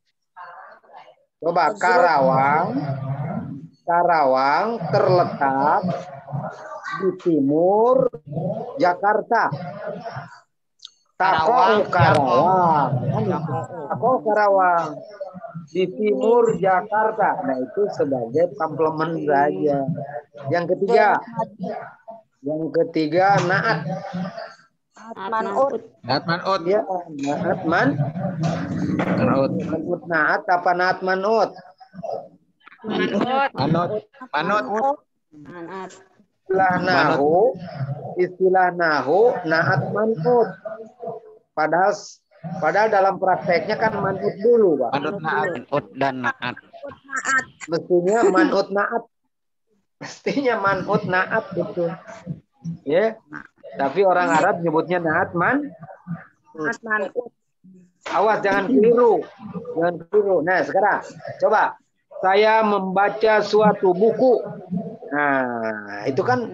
Coba Karawang terletak di timur Jakarta. Karawang di timur Jakarta. Nah, itu sebagai komplement saja. Yang ketiga naat. Man'ut. Ya, naat naat apa naat man'ut? Man'ut. Istilah nahu naat man'ut. Padahal dalam prakteknya kan man'ut dulu, Pak. Man'ut dan naat. Mestinya man'ut naat betul. Ya. Tapi orang Arab nyebutnya naat man'ut. Awas jangan keliru. Nah, sekarang coba saya membaca suatu buku. Nah, itu kan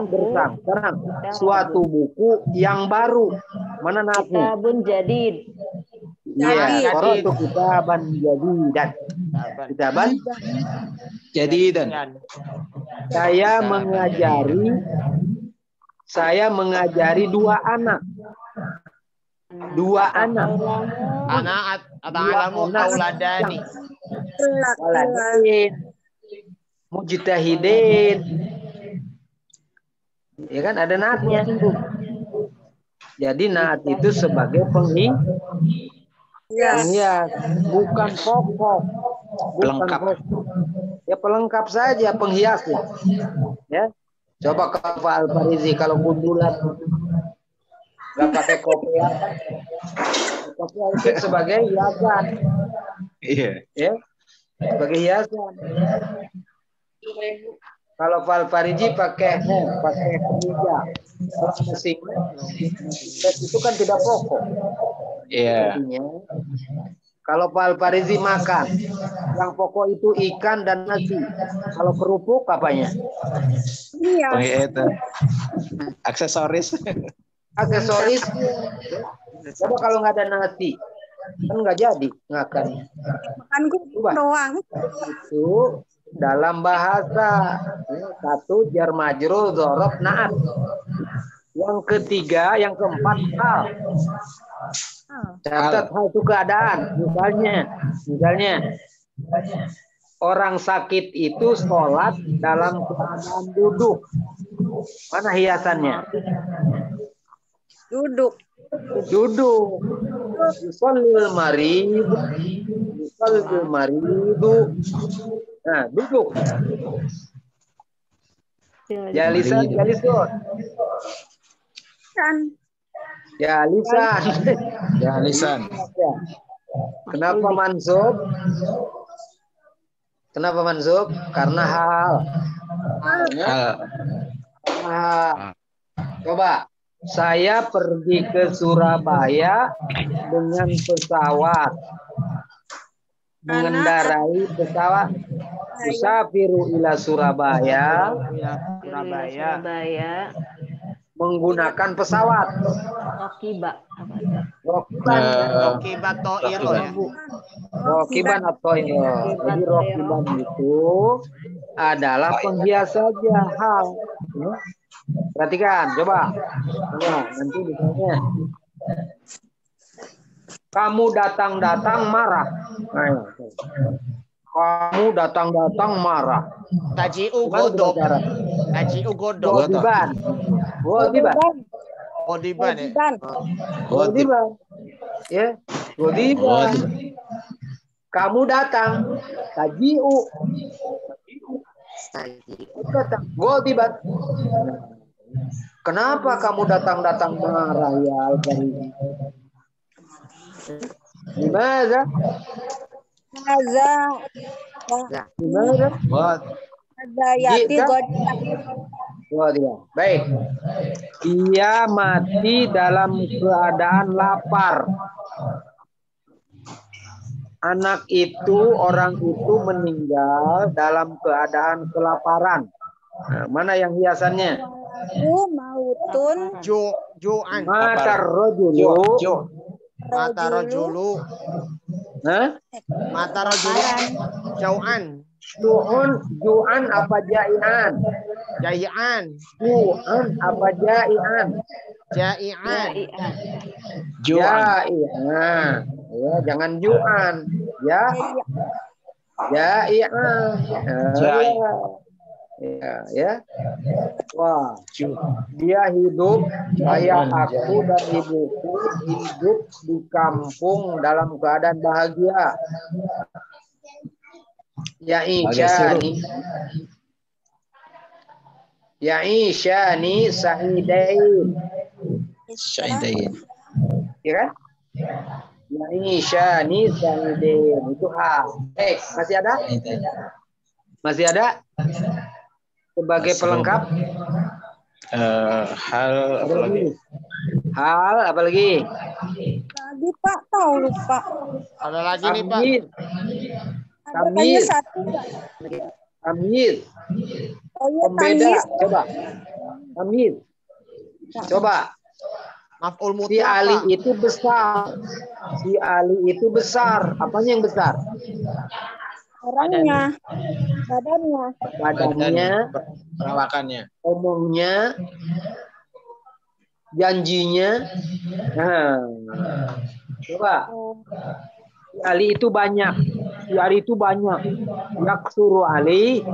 gersang. Sekarang suatu buku yang baru. Mana naatnya? Kitabun jadid. Iya, qara'tu kitaban jadidan. Saya mengajari 2 anak. Anak ata'alamu auladani. Mujtahidin. Ya kan ada naatnya. Jadi naat itu sebagai penghias, bukan pokok. Pelengkap. Ya pelengkap saja, penghias ya. Ya. Coba kalau Pak Al-Farizi kalau kundulan nggak pakai kopi ya. Kopi itu sebagai hiasan. Iya. Ya. Sebagai hiasan. Kalau Pak Al-Farizi pakai kemeja. Mesin itu kan tidak pokok. Iya. Artinya, kalau Pak Al-Farizi makan, yang pokok itu ikan dan nasi. Kalau kerupuk apanya? Iya. Oh iya itu. Aksesoris. Aksesoris. Coba kalau nggak ada nasi, kan nggak jadi makan. Makan kerupuk doang. Itu dalam bahasa. Satu jar majrur dzaraf naat. Yang ketiga, yang keempat hal. Catat hal itu keadaan. Misalnya orang sakit itu sholat dalam keadaan duduk. Mana hiasannya? Duduk. Yusallil maridu. Nah, duduk. Jalisun. Kan. Jalisan. Kenapa mansub? Karena hal. Coba, saya pergi ke Surabaya dengan pesawat. Mengendarai pesawat. Usafiru ila Surabaya. Menggunakan pesawat. Rokiban toiro ya. Rokiban atau jadi rokiban itu adalah penghias saja hal. Perhatikan, coba. Nanti misalnya kamu datang marah. Kamu datang marah. Taji'u godok. Godiban ya. Godiban. Kamu datang. Taji'u. Godiban. Kenapa kamu datang marah ya Al-Farizi? Gimana? Baik. Dia mati dalam keadaan lapar. Orang itu meninggal dalam keadaan kelaparan. Nah, mana yang hiasannya? Mautun. Ju'an. Mata rojulu. Jau'an. Ju'an apa jai'an? Jai'an. Ju'an apa jai'an? Jai'an. Jai'an. Ya, jangan ju'an. Ya. Jai'an. Ya. Wah, dia hidup, ayah aku dan ibuku hidup di kampung dalam keadaan bahagia. Ya'ishani sa'idain. Ya kan? Ya'ishani sa'idain. Itu hal. Masih ada? Sebagai pelengkap. Hal apa lagi? Tadi Pak tahu lupa. Ada lagi nih Pak. Tamyiz. Pembeda. Coba. Maf'ul mutlaq. Si Ali itu besar. Apanya yang besar? Orangnya, badannya, perawakannya, omongnya, janjinya. Nah, coba. Si Ali itu banyak. Yaksuru Ali.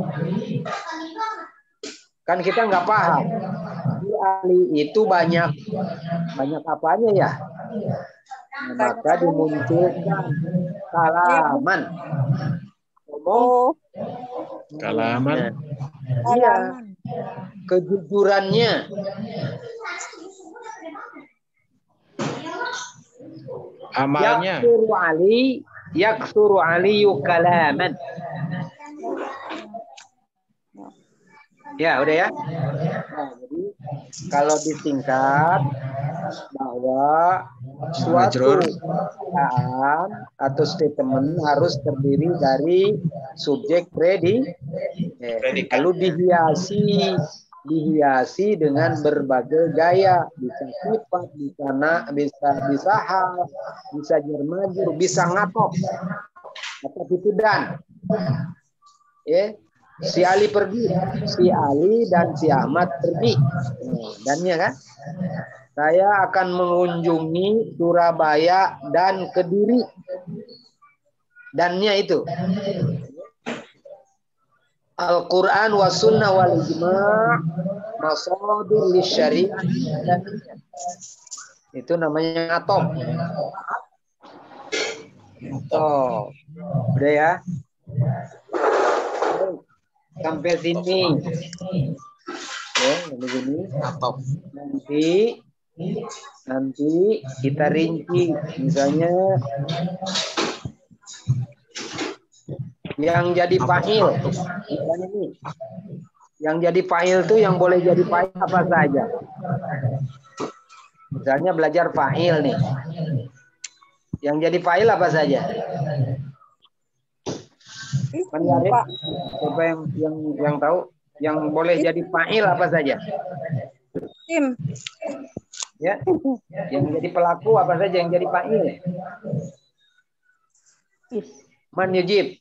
Kan kita nggak paham. Si Ali itu banyak apanya ya? Maka dimunculkan salaman. Oh, Kalaman. Iya, halaman. kejujurannya. Amalnya. Yaksuru aliyu kalaman. Ya, udah ya. Nah, jadi kalau disingkat bahwa suatu perkataan atau statement harus terdiri dari subjek, predikat, lalu dihiasi dengan berbagai gaya, bisa sifat, bisa hal, bisa jermajur, bisa ngatop, atau itu dan. Ya. Si Ali pergi, si Ali dan si Ahmad pergi. Dannya kan? Saya akan mengunjungi Surabaya dan Kediri. Dannya itu. Al-Quran wa sunnah wal ijma' masadir li syariah. Itu namanya atop. Oh, udah ya. Sampai sini. Ya, begini. Nanti kita rinci. Misalnya yang jadi fa'il. Misalnya nih. Yang jadi fa'il itu yang boleh jadi fa'il apa saja. Misalnya belajar fa'il nih. Yang jadi fa'il apa saja? Pak. Siapa yang tahu? Yang boleh jadi fa'il apa saja? Tim. Ya. Yang jadi pelaku apa saja yang jadi fa'il? Man yujib.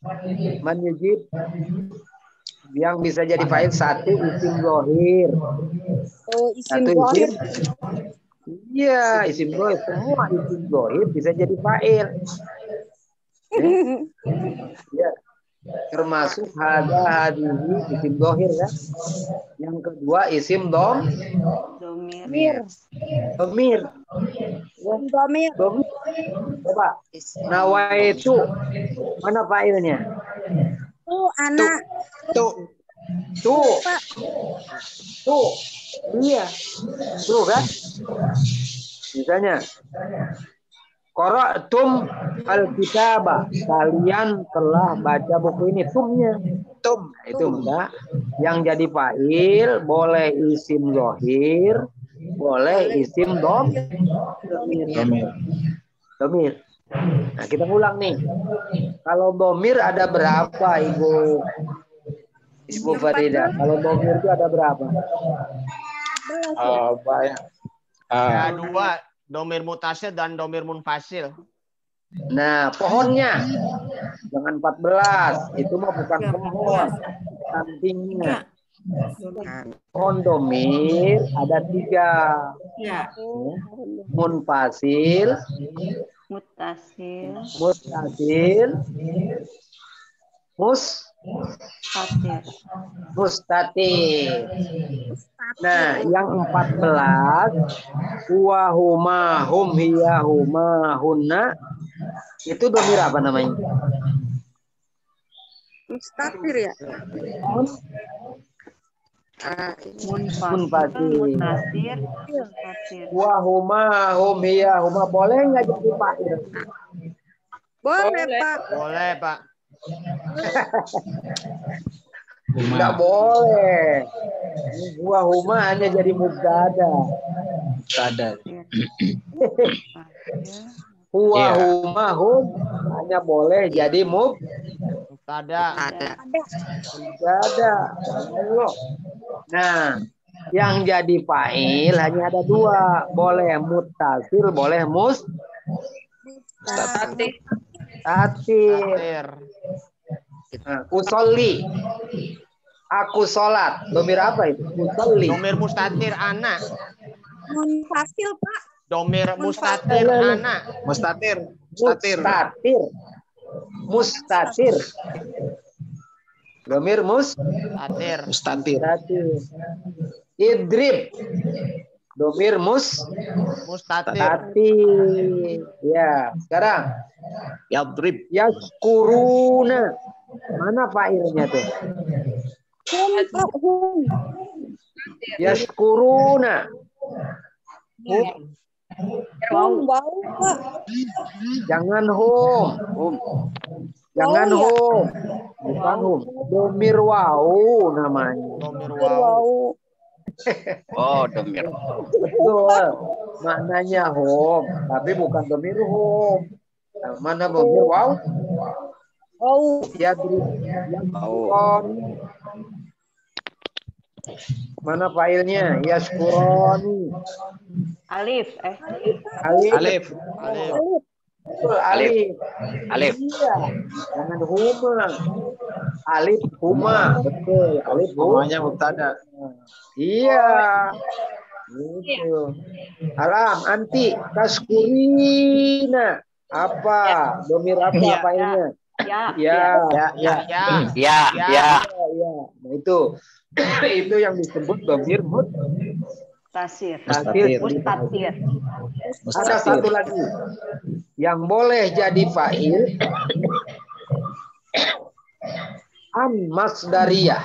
Yang bisa jadi fa'il satu isim zahir. Oh, isim Satu zahir. Iya, isim zahir. Semua isim zahir bisa jadi fa'il. Ya. Termasuk hadihi isim zahir kan. Yang kedua isim domir. Coba. Nawaitu. Mana fa'ilnya? Anak. Tuh. Iya. Tuh kan? Misalnya qara'tum al-kitaba. Kalian telah baca buku ini. Tumnya. Itu enggak. Yang jadi fa'il boleh isim zahir, boleh isim domir. Nah, kita ulang nih. Kalau domir ada berapa, Ibu Farida? Kalau domir itu ada berapa? Banyak. Ada dua, domir mutasil dan domir munfasil. Nah, pohonnya jangan 14. Itu mah bukan pohon. Sampingnya. Pohon domir ada 3. Munfasil, mustatir. Nah, yang 14 huwa huma hum hiya huma hunna itu domir apa namanya? Mustatir ya. Munfasil. Huwa huma hum hiya huma boleh nggak jadi fa'il? Boleh, Pak. Boleh, Pak. Nggak boleh. Huwa huma hanya jadi mubtada. Huwa huma hum hanya boleh jadi mubtada. Nah, yang jadi fa'il hanya ada 2, boleh muttasil, boleh mustatir. Usolli. Aku sholat. Domir apa itu? Usolli. Domir mustatir anak. Munfasil, Pak. Domir mustatir anak. Mustatir. Domir mustatir. Idrib. Domir mustatir. Ya, sekarang. Yadrib. Yaskuruna. Mana fa'ilnya tuh? Hum, Pak. Hum. Yaskuruna. Hum, wau, Pak. Jangan hum. Jangan Wau ya? hum. Bukan hum. Domir wau namanya. Domir Domir wau. wau. Oh, domir. Betul. Maknanya hum, tapi bukan domir hum. Nah, mana domir wau? Wau. Yaskuron. Mana failnya? Yaskuroni. Alif. Alif. Alif. Alif. Betul, alif. Alif. Iya. Jangan huma. Alif huma. Betul. Alif huma. Semuanya mubtada. Iya. Gitu. Alam anti taskurina. Apa? Domir apa Ya. failnya? Ya. Ya. Ya. Ya. Ya. Nah, itu itu yang disebut domir Tasir. mustatir. Mustatir. Ada satu lagi yang boleh jadi fa'il an masdariyah,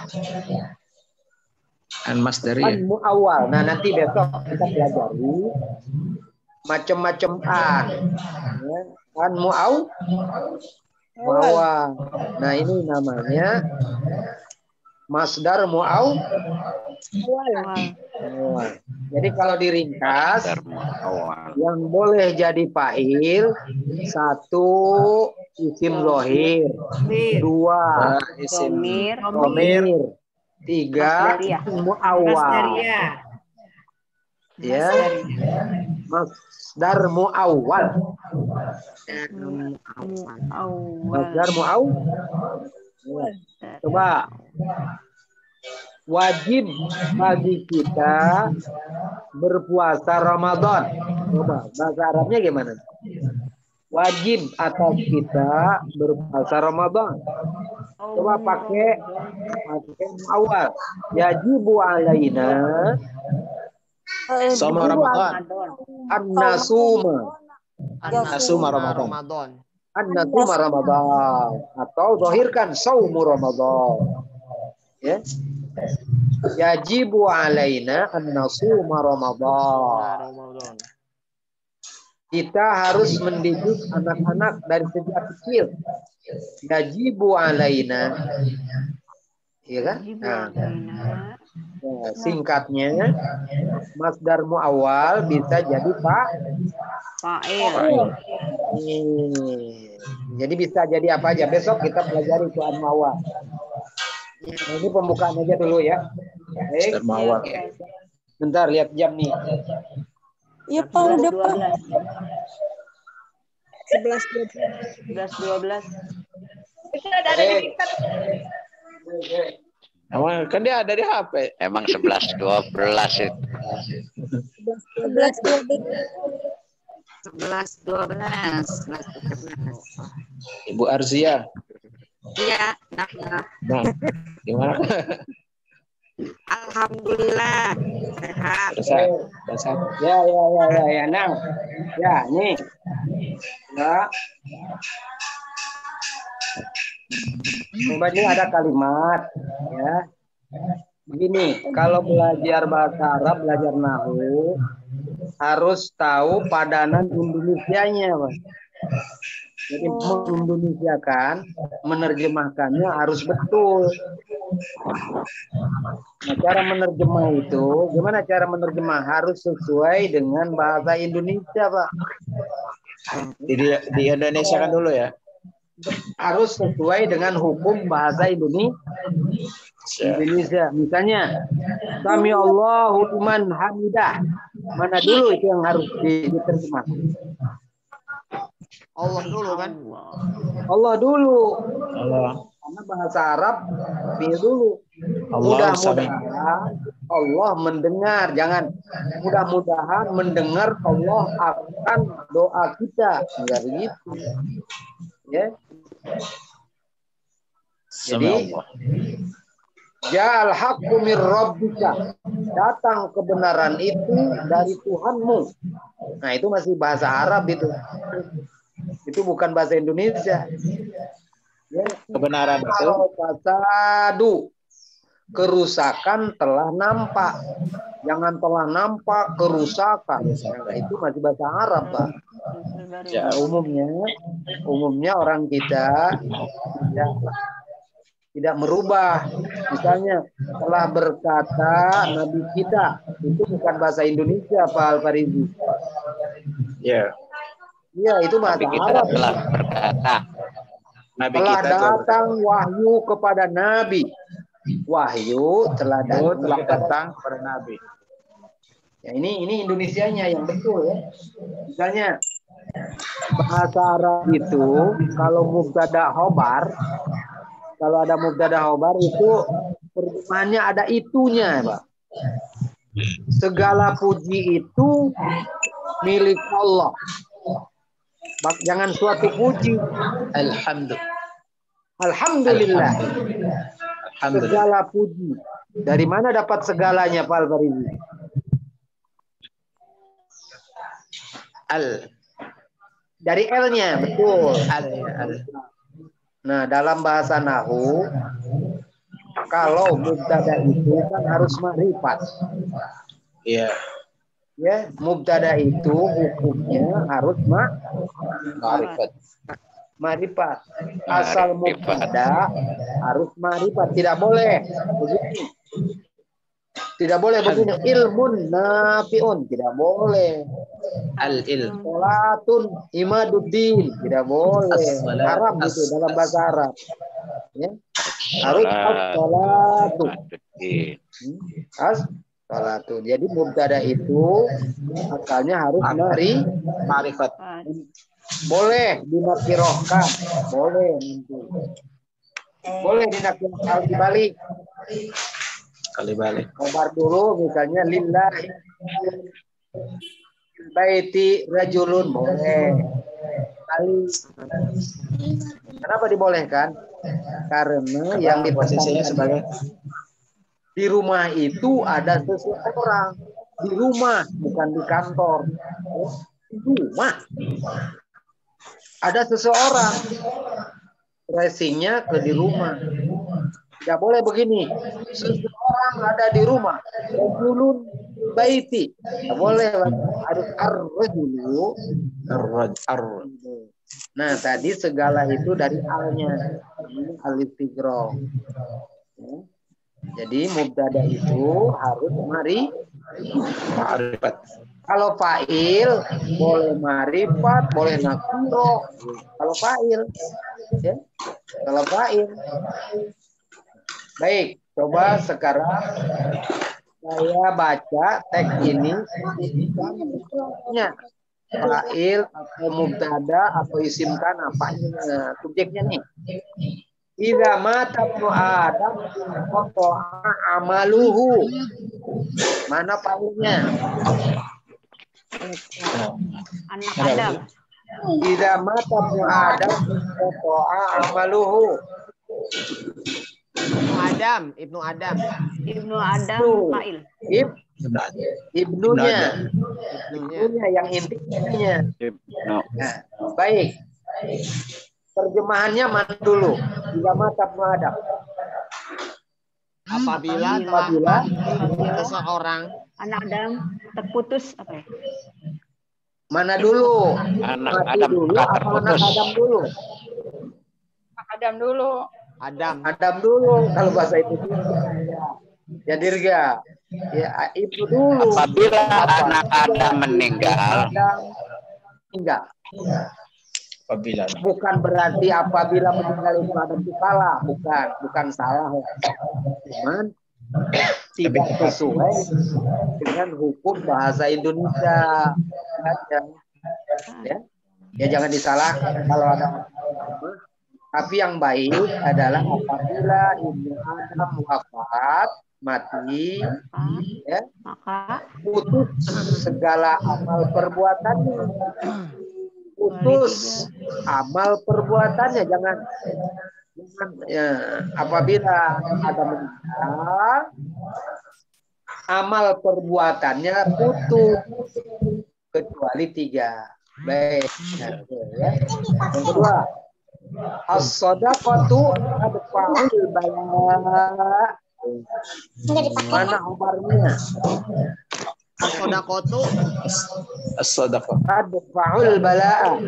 An masdariyah. an muawwal. Nah, nanti besok kita pelajari macam-macam an. Ya. An muawwal. Nah, ini namanya masdar muawwal. Jadi kalau diringkas, yang boleh jadi fa'il, satu isim zahir, dua Isim Domir. tiga Masdariyah. muawwal. Ya, masdar muawwal. Masdar muawwal. Coba. Wajib bagi kita berpuasa Ramadan. Coba bahasa Arabnya gimana? Wajib atas kita berpuasa Ramadan. Coba pakai awal. Yajibu alaina Soma Ramadan. an-nasuma. An-nasuma Ramadan. An-nasuma Ramadan. Atau zahirkan saumu Ramadan. Ya. Yajibu alaina an-nasuma Ramadan. Kita harus mendidik anak-anak dari sejak kecil. Yajibu alaina. Iya kan? Nah, singkatnya masdar muawwal bisa jadi Fa'il. Jadi bisa jadi apa aja. Besok kita pelajari itu an-muawwal. Nah, ini pembukaan aja dulu ya. Baik. Masdar muawwal. Bentar lihat jam nih. Iya, Pak, udah, Pak. 11-12. Itu ada di TikTok. Emang kan dia ada di HP. Emang 11-12 itu. 11-12. Ibu Arzia. Iya, nah. Gimana? Alhamdulillah sehat. Sehat. Ya. Nah. Ya, nih. Ya. Coba ini ada kalimat ya. Begini, kalau belajar bahasa Arab, belajar nahwu harus tahu padanan Indonesianya, Pak. Jadi mengindonesiakan, menerjemahkannya harus betul. Nah, cara menerjemah itu, gimana cara menerjemah? Harus sesuai dengan bahasa Indonesia, Pak. Di Indonesia kan dulu ya. Harus sesuai dengan hukum bahasa Indonesia. Misalnya, Sami Allahu liman hamidah. Mana dulu itu yang harus diterjemah? Allah dulu kan? Allah dulu. Allah. Karena bahasa Arab pilih dulu. Mudah-mudahan Allah mendengar. Jangan mudah-mudahan mendengar Allah akan doa kita. Enggak begitu. Ya. Jadi Ja'al haqqu mir rabbika. Datang kebenaran itu dari Tuhanmu. Nah, itu masih bahasa Arab itu. Itu bukan bahasa Indonesia. Ya. Kebenaran itu. Kalau fasadu, kerusakan telah nampak. Jangan telah nampak kerusakan. Nah, itu masih bahasa Arab, Pak. Ya. Umumnya orang kita tidak merubah. Misalnya telah berkata Nabi kita, itu bukan bahasa Indonesia, Pak Al-Farizi. Ya. Iya, itu bahasa Nabi kita Arab. telah berkata. Nabi Telah kita datang wahyu kepada Nabi. Wahyu telah datang kepada Nabi. Ya, ini Indonesianya yang betul ya. Misalnya bahasa Arab itu kalau mubtada khobar, kalau ada mubtada khobar itu terjemahannya ada itunya, Pak. Segala puji itu milik Allah. Jangan suatu puji. Alhamdulillah. Segala puji. Dari mana dapat segalanya, Pak Al-Farizi? Dari L-nya, betul. Nah, dalam bahasa Nahwu, kalau mubtada itu kan harus ma'rifat. Iya. Ya, mubtada itu hukumnya harus ma'rifat. Ma'rifat. Asal mubtada harus ma'rifat. Tidak boleh begini. Tidak boleh begini. Ilmun nafi'un. Tidak boleh. Al-ilm. Salatun imaduddin. Tidak boleh. Haram itu dalam bahasa Arab. Ya. Harus as-salatu. As-salatu. Jadi mubtada itu asalnya harus ma'rifat. Boleh dinakirohkan. Boleh nanti. Boleh dinakirohkan dibalik. Kali balik. Kabar dulu misalnya lillahi baiti rajulun, boleh. Kenapa dibolehkan? Karena yang posisinya sebagai di rumah itu ada seseorang. Di rumah, bukan di kantor. Di rumah ada seseorang. Tracingnya ke di rumah. Tidak boleh begini. Seseorang ada di rumah. Rajulun baiti. Tidak boleh. Harus ar-rajulu. Nah, tadi segala itu dari al-nya. Al-istighra. Jadi mubtada itu harus ma'rifat. Kalau fa'il boleh ma'rifat, boleh nakiro. Kalau fa'il, ya. Kalau fa'il. Baik, coba sekarang saya baca teks ini. Fa'il atau mubtada atau isimkan apanya subjeknya nih. Idza mata ibnu Adam qata'a amaluhu. Mana fa'ilnya? Anak Adam. Idza mata ibnu Adam qata'a amaluhu. Ibnu Adam fa'il. Ibnunya yang intinya. Nah, baik. Terjemahannya mana dulu? Bila mata ibnu Adam. Apabila seseorang Anak Adam terputus apa ya? Mana dulu? Anak Mati Adam dulu apa anak Adam dulu? Adam dulu. Adam dulu kalau bahasa itu. Ya Dirga. Ya itu dulu. Apabila anak Adam meninggal. Bukan berarti apabila meninggal itu Adam itu salah, bukan salah. Cuman tidak sesuai dengan hukum bahasa Indonesia. Ya jangan disalahkan kalau ada. Tapi yang baik adalah apabila Ibnu Adam wafat, mati, ya, putus segala amal perbuatannya. Putus amal perbuatannya, jangan ya, apabila ada meninggal, amal perbuatannya putus kecuali 3. Baik. Ya. Yang kedua, As-shadaqatu adfa'ul bala. Mana khobarnya? As-shadaqatu Adfa'ul bala.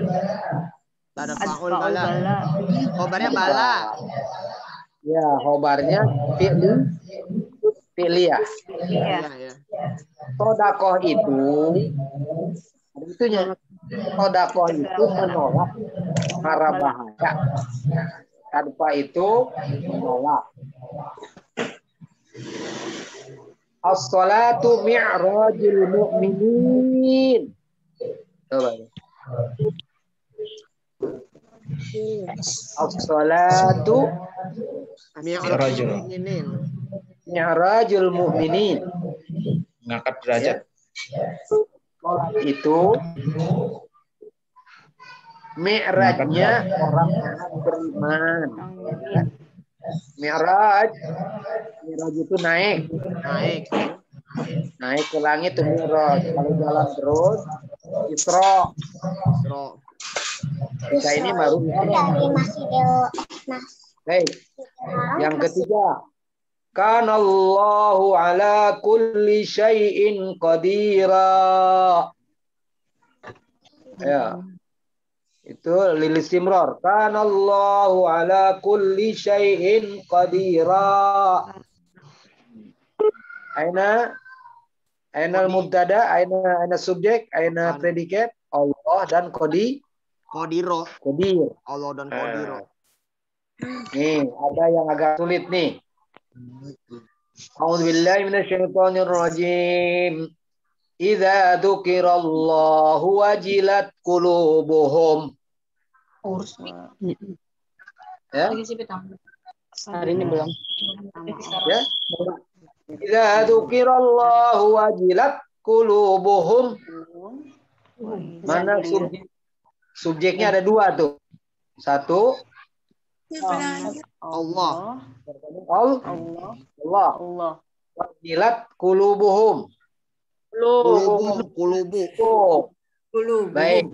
tadfa'ul bala. Khobarnya bala. Ya, khobarnya fi'liyah. Iya, ya. Sodakoh itu, ada itunya. Sodakoh itu menolak mara bahaya. Tanpa itu menolak. As-salatu mi'rajul mu'minin. Coba. As-salatu Mi'rajul mu'minin. mi'rajul mu'minin. Ngangkat derajat. Sholat itu mi'rajnya orang-orang beriman. Mi'raj itu naik ke langit itu mi'raj. Kalau jalan terus Isra. Kita ini baru baik. Yang ketiga, kanallahu ala kulli syai'in qadira. Ya. Itu lil istimrar. Kanallahu ala kulli syai'in qadira. Aina al-mubtada, aina subjek, aina predikat, Allah dan qadir. Qadir. Allah dan qadir. Nih, ada yang agak sulit nih. A'udzubillahi minasyaitonir rajim. Idza dzukirallahu wajilat qulubuhum. Ya. Hari ini belum. Ya. Idza dzukirallahu wajilat qulubuhum. Mana subjeknya ada dua tuh. Satu Allah. Wajilat qulubuhum. Baik.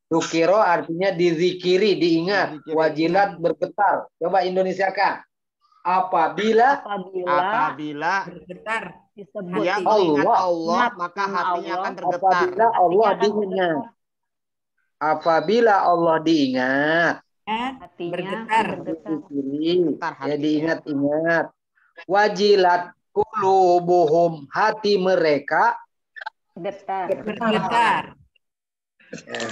Dzukiro artinya dizikiri, diingat. Wajilat bergetar. Coba Indonesiakan. Apabila bergetar Disebut dia mengingat Allah, maka hatinya akan tergetar. Apabila Allah diingat. Apabila Allah diingat. hatinya bergetar. Dizikiri. Ya diingat-ingat. Wajilat qulubuhum, hati mereka bergetar.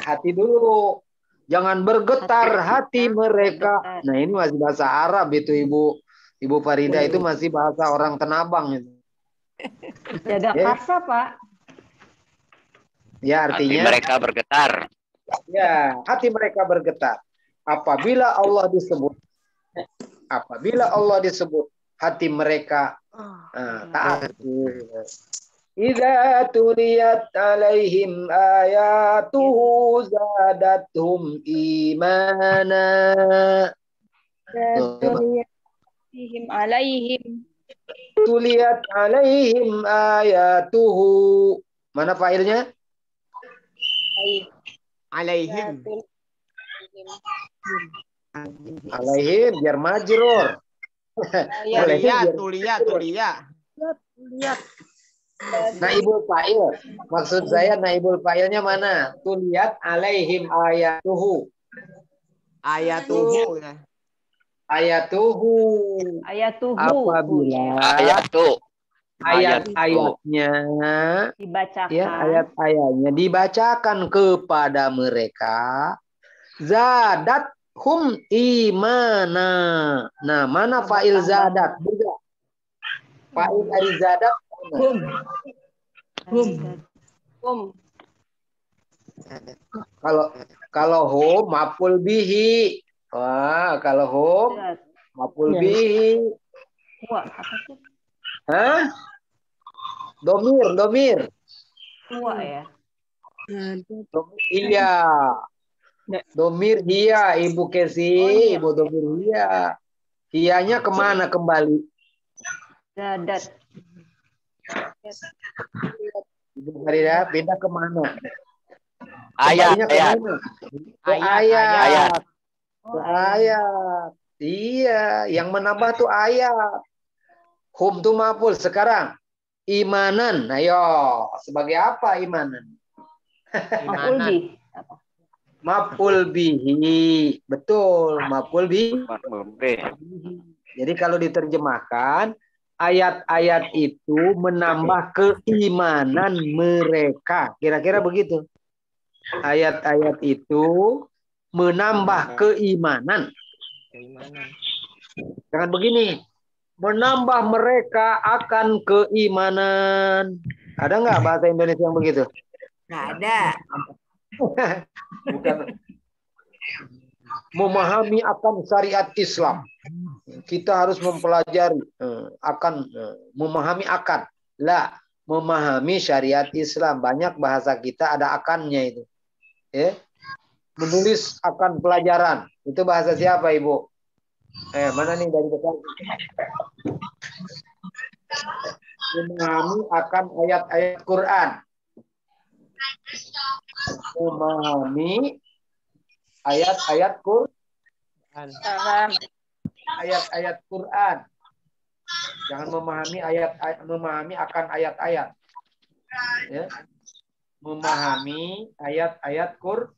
Hati dulu. Jangan bergetar hati mereka. Nah, ini masih bahasa Arab itu Ibu Farida, itu masih bahasa orang Tenabang itu. Jaga karsa, Pak. Ya, artinya hati mereka bergetar. Ya, hati mereka bergetar. Apabila Allah disebut, hati mereka taat. Idza tuliyat alaihim ayatuhu zadatuhum imana. Tuliyat alaihim ayatuhu. Mana failnya? Alaihim. Alaihim biar majrur. Tulia. Naibul fa'il. Maksud saya naibul fa'ilnya mana? Tuliyat alaihim ayatuhu. Ayatuhu ya. Ayatuhu. Apabila ayat-ayatnya Dibacakan. ya, ayat-ayatnya dibacakan kepada mereka, zadat hum imana. Nah, mana fa'il zadat? Juga. Fa'il dari zadat Hum. Kalau hum maf'ul bihi. Wah, kalau hum maf'ul bihi. Wah, apa sih? Hah? Domir. Tua ya. Iya. Domir dia, Ibu Kesi, Ibu domir dia. Hianya kemana kembali? Zadat. Ibu Farida pindah kemana? Ayat. Ayat. Ayat. Iya, yang menambah tuh ayat. Hum tuh maf'ul. Sekarang imanan. Ayo, sebagai apa imanan? Maf'ul bih. Maf'ul bihi. Betul, maf'ul bihi. Jadi kalau diterjemahkan, ayat-ayat itu menambah keimanan mereka. Kira-kira begitu. Ayat-ayat itu menambah keimanan. Jangan begini. Menambah mereka akan keimanan. Ada nggak bahasa Indonesia yang begitu? Nggak ada. Bukan. Memahami akan syariat Islam. Kita harus mempelajari memahami akan. Lah, memahami syariat Islam. Banyak bahasa kita ada akannya itu. Menulis akan pelajaran. Itu bahasa siapa, Ibu? Mana nih dari depan? Memahami akan ayat-ayat Quran. Memahami ayat-ayat Quran. Ayat-ayat Quran. Jangan memahami akan ayat-ayat. Ya. Memahami ayat-ayat Quran.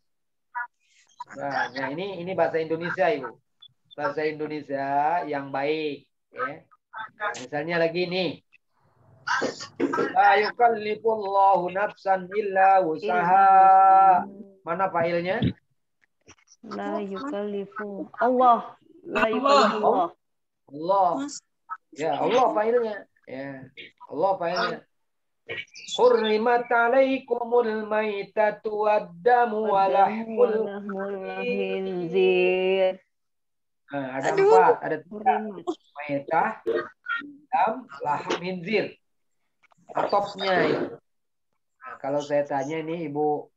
Nah, ini bahasa Indonesia, Ibu. Bahasa Indonesia yang baik, ya. Misalnya lagi nih. La yukallifullahu nafsan illa wusaha. Mana failnya? La yukallifu. Allah. La yukallifu. Allah. Ya, Allah failnya. Ya. Allah failnya. Hurrimat alaikumul maitatu waddamu walahmul khinzir. Nah, ada 4, ada 3. Maitah, dam, laham, khinzir. Topnya ya. Nah, kalau saya tanya ini Ibu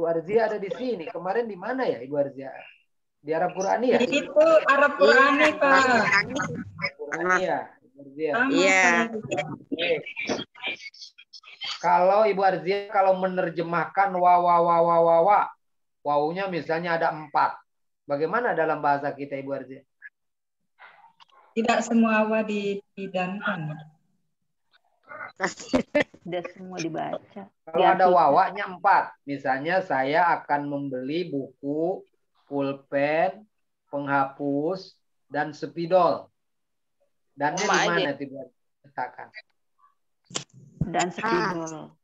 Arzia ada di sini. Kemarin di mana ya Ibu Arzia? Di Arab Qurani ya? Itu Arab Qurani, Pak. Qurani ya. Iya. Kalau Ibu Arzia kalau menerjemahkan wawunya misalnya ada 4. Bagaimana dalam bahasa kita, Ibu Arzia? Tidak semua wa dipidamkan. Tidak semua dibaca. Kalau ada wawanya 4. Misalnya saya akan membeli buku, pulpen, penghapus, dan spidol. Dannya di mana Ibu Arzia? Dan spidol.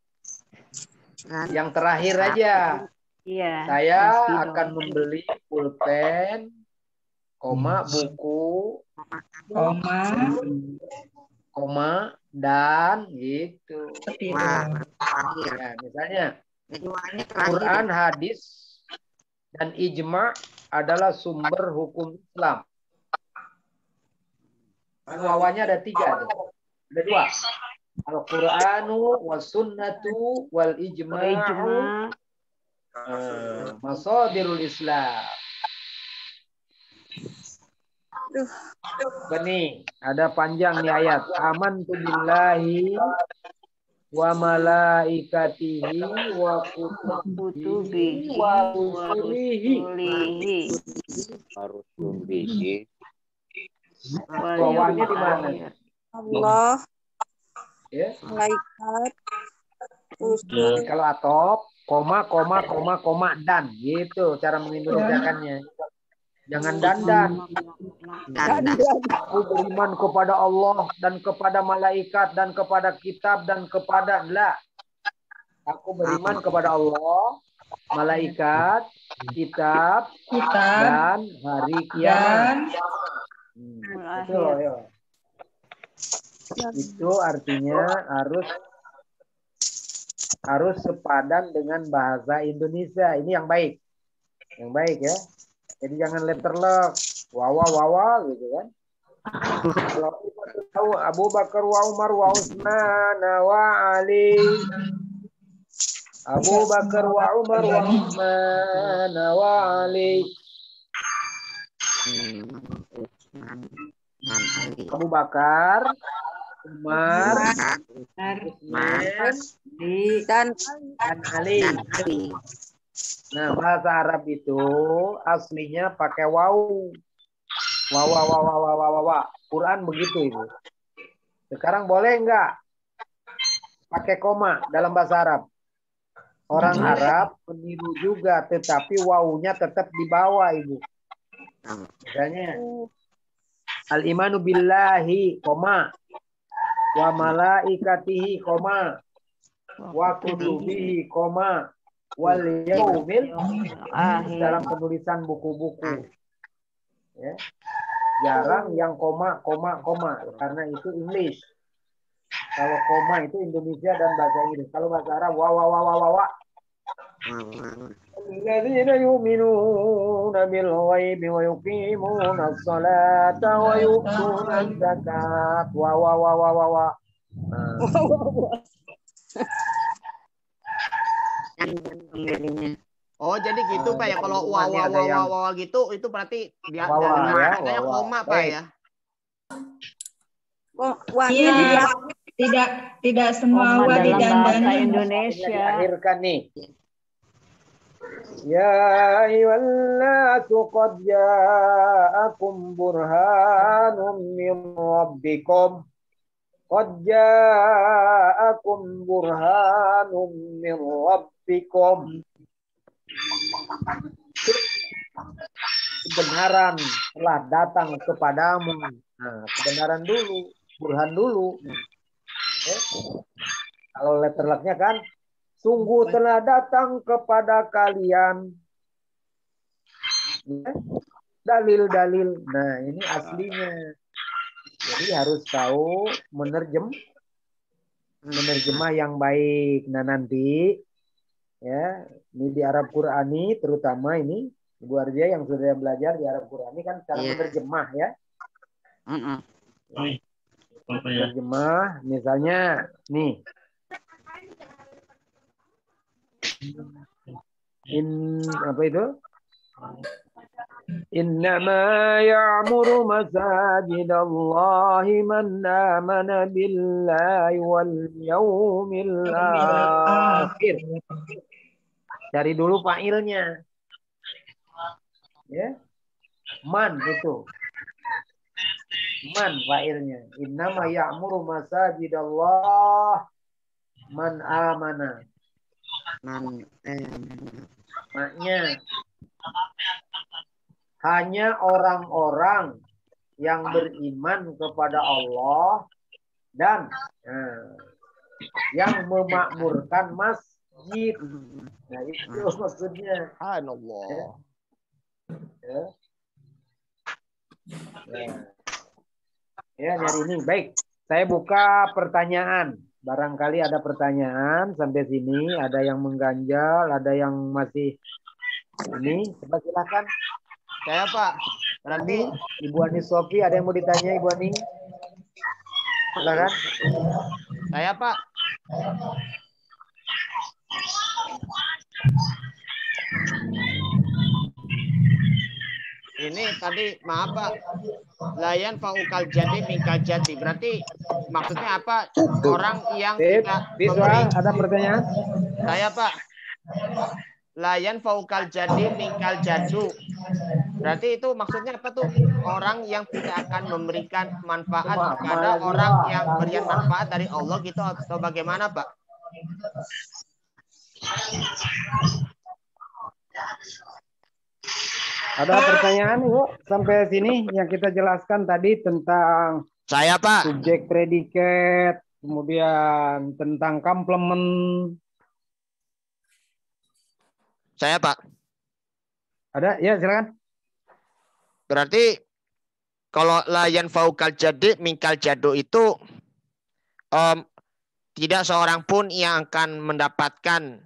Yang terakhir aja. Iya. Saya akan membeli pulpen, buku, dan gitu. Ya, misalnya Quran, hadis, dan ijma adalah sumber hukum Islam. Wawanya ada 3. Ada 2. Al-Quranu was sunnatu wal ijma'u masadirul Islam. Benih, ada panjang nih ayat. Amantu billahi wa malaikatihi wa kutubihi wa rusulihi. Bawahnya di mana? Allah. Ya. Malaikat. Kalau atop, koma, dan gitu cara mengindonesiakannya. Jangan dandan. Aku beriman kepada Allah dan kepada malaikat dan kepada kitab dan kepada Aku beriman kepada Allah, malaikat, kitab, dan hari kiamat. Itu loh, ya. Itu artinya harus sepadan dengan bahasa Indonesia. Ini yang baik. Yang baik ya. Jadi jangan letterlock, wawa gitu kan. Kalau Abu Bakar wa Umar wa Utsman wa Ali. Abu Bakar wa Umar wa Utsman wa Ali. Abu Bakar, Umar, Utsman, dan Ali. Nah, bahasa Arab itu aslinya pakai waw. Waw. Quran begitu Ibu. Sekarang boleh nggak pakai koma dalam bahasa Arab? Orang Arab meniru juga, tetapi wawunya tetap di bawah Ibu. Misalnya al-imanu billahi, koma. Wa malaikatihi, koma. Wa kutubihi, koma. Wal yaumil dalam penulisan buku-buku. Ya. Jarang yang koma karena itu English. Kalau koma itu Indonesia dan bahasa Inggris. Kalau bahasa Arab wa. Alladzina yu'minuna bil ghaibi wa yuqimuna as-salata wa yu'tuna az-zakat wa. Oh, jadi gitu Pak ya. Kalau waw gitu itu berarti adanya koma Pak ya. Iya, tidak semua wa bahasa Indonesia. Akhirkan nih. Ya ayyuhallatu qad ja'akum burhanum min rabbikum. Qad ja'akum burhanum min rabbikum. Kebenaran telah datang kepadamu. Nah, kebenaran dulu, burhan dulu. Kalau letter luck-nya kan, sungguh telah datang kepada kalian dalil-dalil. Nah, ini aslinya. Jadi harus tahu menerjemah yang baik. Nah, nanti ya, ini di Arab Qurani terutama ini Ibu Arja yang sudah belajar di Arab Qurani kan cara menerjemah ya. Menerjemah misalnya nih. Apa itu? Innama ya'muru masajidallahi man amana billahi wal yawmil akhir. Cari dulu fa'ilnya. Ya. Man itu. Man fa'ilnya. Innama ya'muru masajidallah man amana. Maknya hanya orang-orang yang beriman kepada Allah dan yang memakmurkan masjid. Nah, itu maksudnya. Subhanallah. Ya, dari ini. Baik, saya buka pertanyaan. Barangkali ada pertanyaan sampai sini. Ada yang mengganjal, ada yang masih ini. Coba silakan. Saya Pak. Berarti Ibu Ani Sofi, ada yang mau ditanya Ibu Ani? Silakan. Saya Pak. Ini tadi maaf Pak, layan faukal jadi mingkal jadi. Berarti maksudnya apa? Orang yang tidak memberi. Ada pertanyaan? Saya Pak, layan faukal jadi mingkal jadu. Berarti itu maksudnya apa tuh? Orang yang tidak akan memberikan manfaat kepada orang yang berikan manfaat dari Allah gitu atau bagaimana Pak? Ada pertanyaan Ibu sampai sini yang kita jelaskan tadi tentang saya Pak subjek predikat, kemudian tentang komplement. Saya Pak. Ada? Ya, silakan. Berarti kalau layan faukal jadi mingkal jadu itu tidak seorang pun yang akan mendapatkan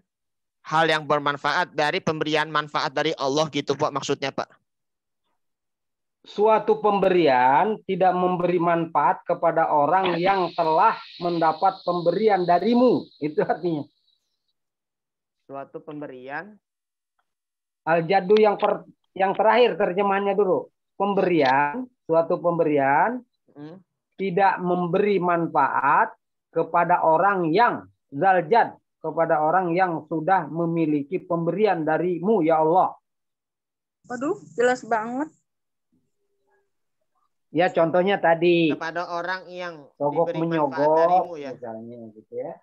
hal yang bermanfaat dari pemberian manfaat dari Allah gitu Pak maksudnya Pak. Suatu pemberian tidak memberi manfaat kepada orang yang telah mendapat pemberian darimu. Itu artinya. Suatu pemberian. Al-jaddu yang terakhir terjemahannya dulu. Pemberian, suatu pemberian tidak memberi manfaat kepada orang yang zaljad. kepada orang yang sudah memiliki pemberian darimu ya Allah. Waduh, jelas banget. Ya contohnya tadi. Kepada orang yang sogok diberi manfaat menyogok darimu ya. misalnya gitu ya.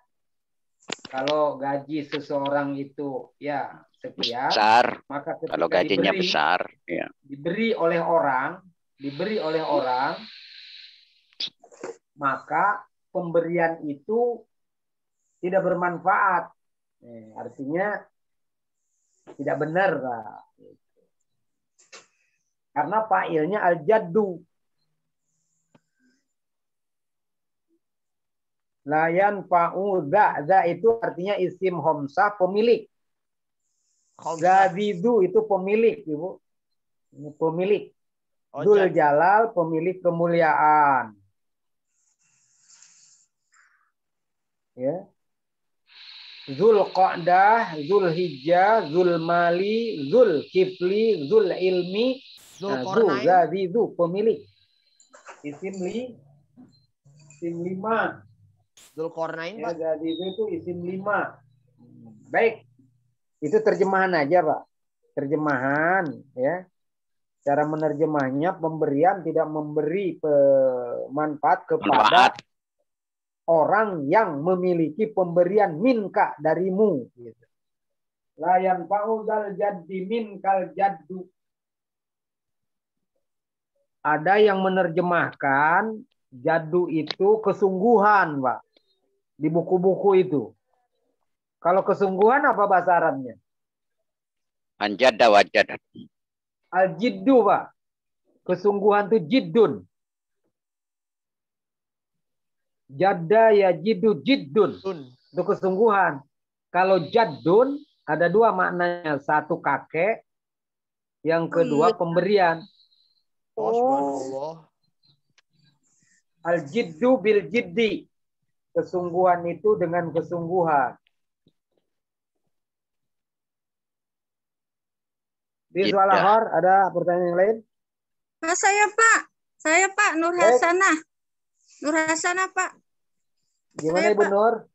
Kalau gaji seseorang itu ya sekian, Besar. maka ketika Kalau gajinya besar, ya. diberi oleh orang, maka pemberian itu tidak bermanfaat. Artinya tidak benar lah. Karena fa'ilnya al-jaddu. Layan fa'udha. Za itu artinya isim homsah pemilik. Zazidu itu pemilik, Ibu. Pemilik. Dzul Jalal pemilik kemuliaan. Ya. Dzul Qa'dah, Dzul Hijjah, Dzul Mali, Dzul Kifli, Dzul Ilmi, Dzul Zazidu pemilik. Isim 5. Dzulqarnain, Pak. Ya, Zazidu itu isim 5. Baik. Itu terjemahan aja, Pak. Terjemahan, ya. Cara menerjemahnya, pemberian tidak memberi manfaat kepada orang yang memiliki pemberian minka darimu. Gitu. Layan fa'udal jaddi minkal jaddu. Ada yang menerjemahkan jaddu itu kesungguhan, Pak. Di buku-buku itu. Kalau kesungguhan apa bahasa Arabnya? Anjada wajadat. Al-jiddu, Pak. Kesungguhan itu jiddun. Jadda ya jiddu jiddun. Itu kesungguhan. Kalau jaddun ada dua maknanya. Satu kakek. Yang kedua pemberian. Al-jiddu bil jiddi. Kesungguhan itu dengan kesungguhan. Di soal akhir ada pertanyaan yang lain? Saya Pak Nur Hasanah. Nur Hasanah Pak. Gimana Ibu Nur?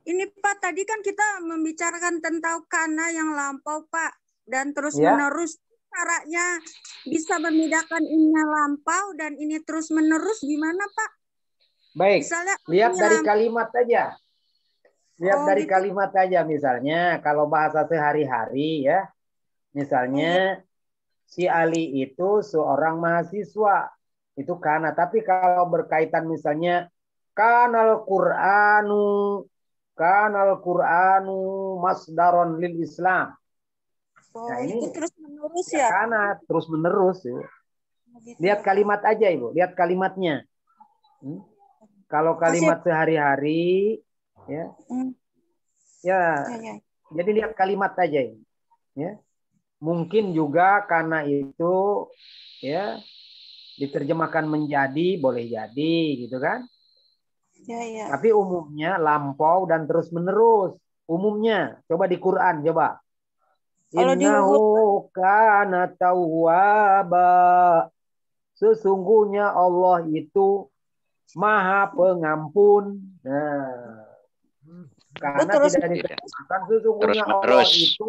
Ini Pak, tadi kan kita membicarakan tentang kana yang lampau Pak. Dan terus menerus. Caranya bisa membedakan ini lampau dan ini terus menerus gimana Pak? Baik, misalnya, lihat dari kalimat aja. Lihat dari gitu. kalimat aja misalnya. Kalau bahasa sehari-hari ya. Misalnya si Ali itu seorang mahasiswa. Itu karena. Tapi kalau berkaitan misalnya kanal Qur'anu masdaron lil Islam. Nah, ini itu terus menerus ya. Karena terus menerus. Ya. Lihat kalimat aja Ibu. Lihat kalimatnya. Kalau kalimat sehari-hari ya. Jadi lihat kalimat aja ini. Ya. Mungkin juga karena itu ya diterjemahkan menjadi, boleh jadi gitu kan. Tapi umumnya lampau dan terus menerus. Umumnya coba di Quran coba. Innahu kana tawwaba. Sesungguhnya Allah itu Maha Pengampun. Nah, karena tidak diterjemahkan sesungguhnya Allah itu